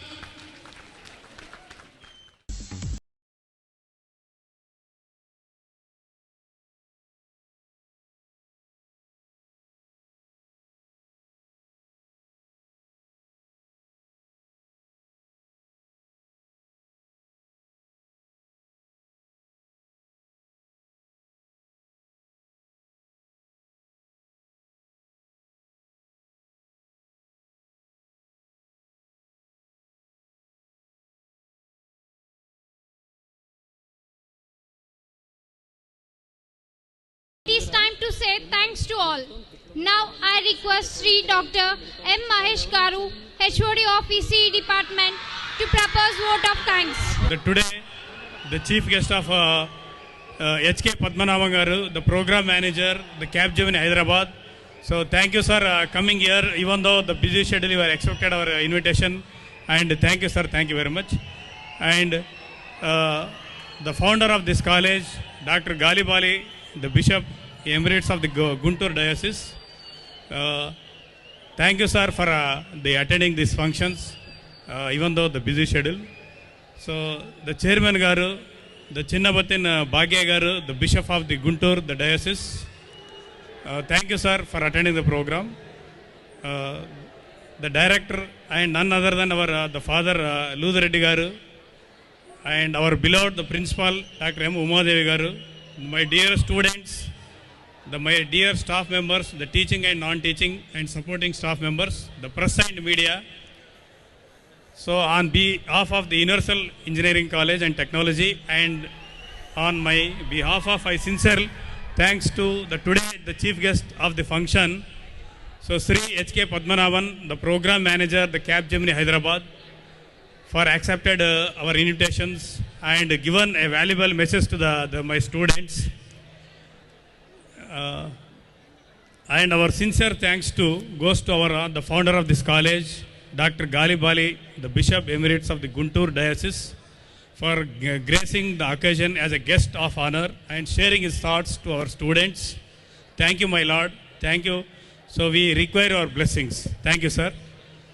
It is time to say thanks to all. Now I request Sri Dr. M. Mahesh Garu, HOD of ECE Department, to propose vote of thanks. Today, the chief guest of HK Padmanabhan Garu, the program manager, the Capgemini Hyderabad. So thank you, sir, coming here, even though the busy schedule you were expected our invitation. And thank you, sir, thank you very much. And the founder of this college, Dr. Galibali, the Bishop Emeritus of the Guntur Diocese. Thank you, sir, for the attending these functions, even though the busy schedule. So the Chairman Garu, the Chinnabathini Bhagya Garu, the Bishop of the Guntur, the Diocese. Thank you, sir, for attending the program. The Director and none other than our the Father Luther Reddy Garu, and our beloved the Principal Dr. M. Umadevi Garu, my dear students, my dear staff members, the teaching and non-teaching and supporting staff members, the press and media. So on behalf of the Universal Engineering College and Technology and on my behalf of I sincere thanks to the chief guest of the function, so Sri H.K. Padmanabhan, the program manager, the Capgemini Hyderabad, for accepted our invitations and given a valuable message to my students. And our sincere thanks goes to the founder of this college, Dr. Gali Bali, the Bishop Emeritus of the Guntur Diocese, for gracing the occasion as a guest of honor and sharing his thoughts to our students. Thank you, my Lord. Thank you. So we require your blessings. Thank you, sir.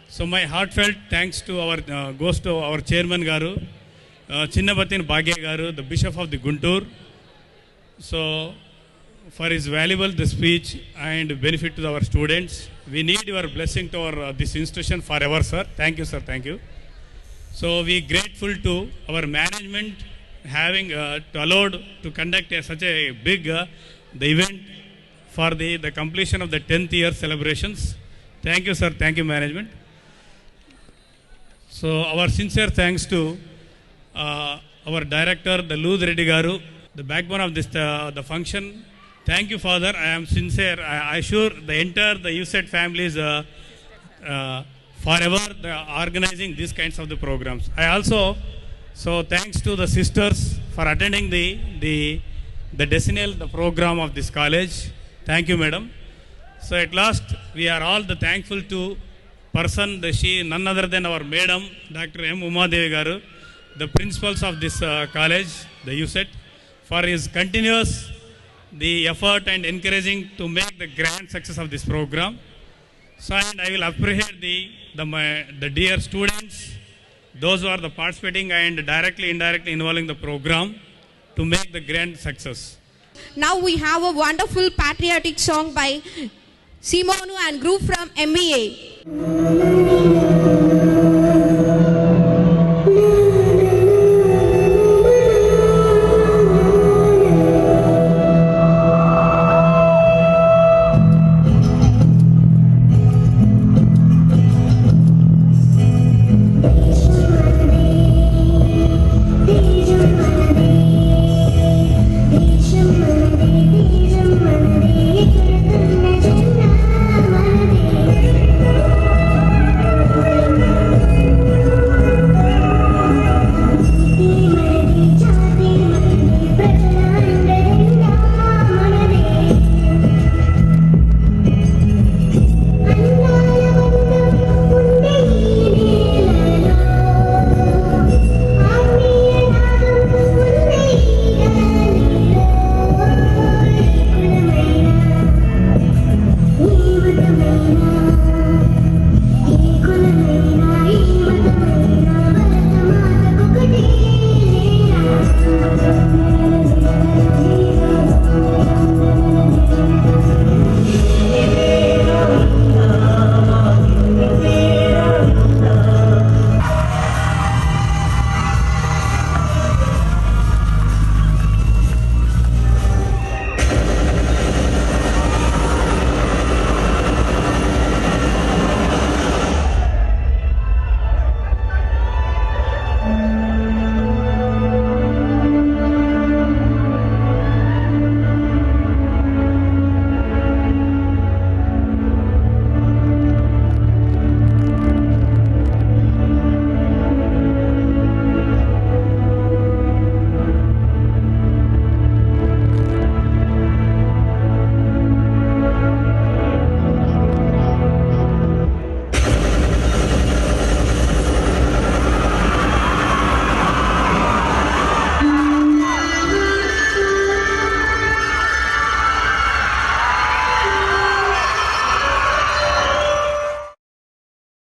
So my heartfelt thanks goes to our chairman Garu, Chinnabathin Bhagya Garu, the Bishop of the Guntur. So for his valuable speech and benefit to our students. We need your blessing to this institution forever, sir. Thank you, sir. Thank you. So we grateful to our management having allowed to conduct such a big the event for the completion of the 10th year celebrations. Thank you, sir. Thank you, management. So our sincere thanks to our director, the Luz Reddy Garu, the backbone of this the function. Thank you, Father. I am sincere. I assure the entire USET family is forever organizing these kinds of the programs. I also thanks to the sisters for attending the decennial the program of this college. Thank you, madam. So at last we are all the thankful to person she none other than our madam Dr. M. Umadevi Garu, the principals of this college, the USET, for his continuous the effort and encouraging to make the grand success of this program. So and I will appreciate the dear students, those who are the participating and directly indirectly involving the program to make the grand success. Now we have a wonderful patriotic song by Simonu and group from MEA. Thank you.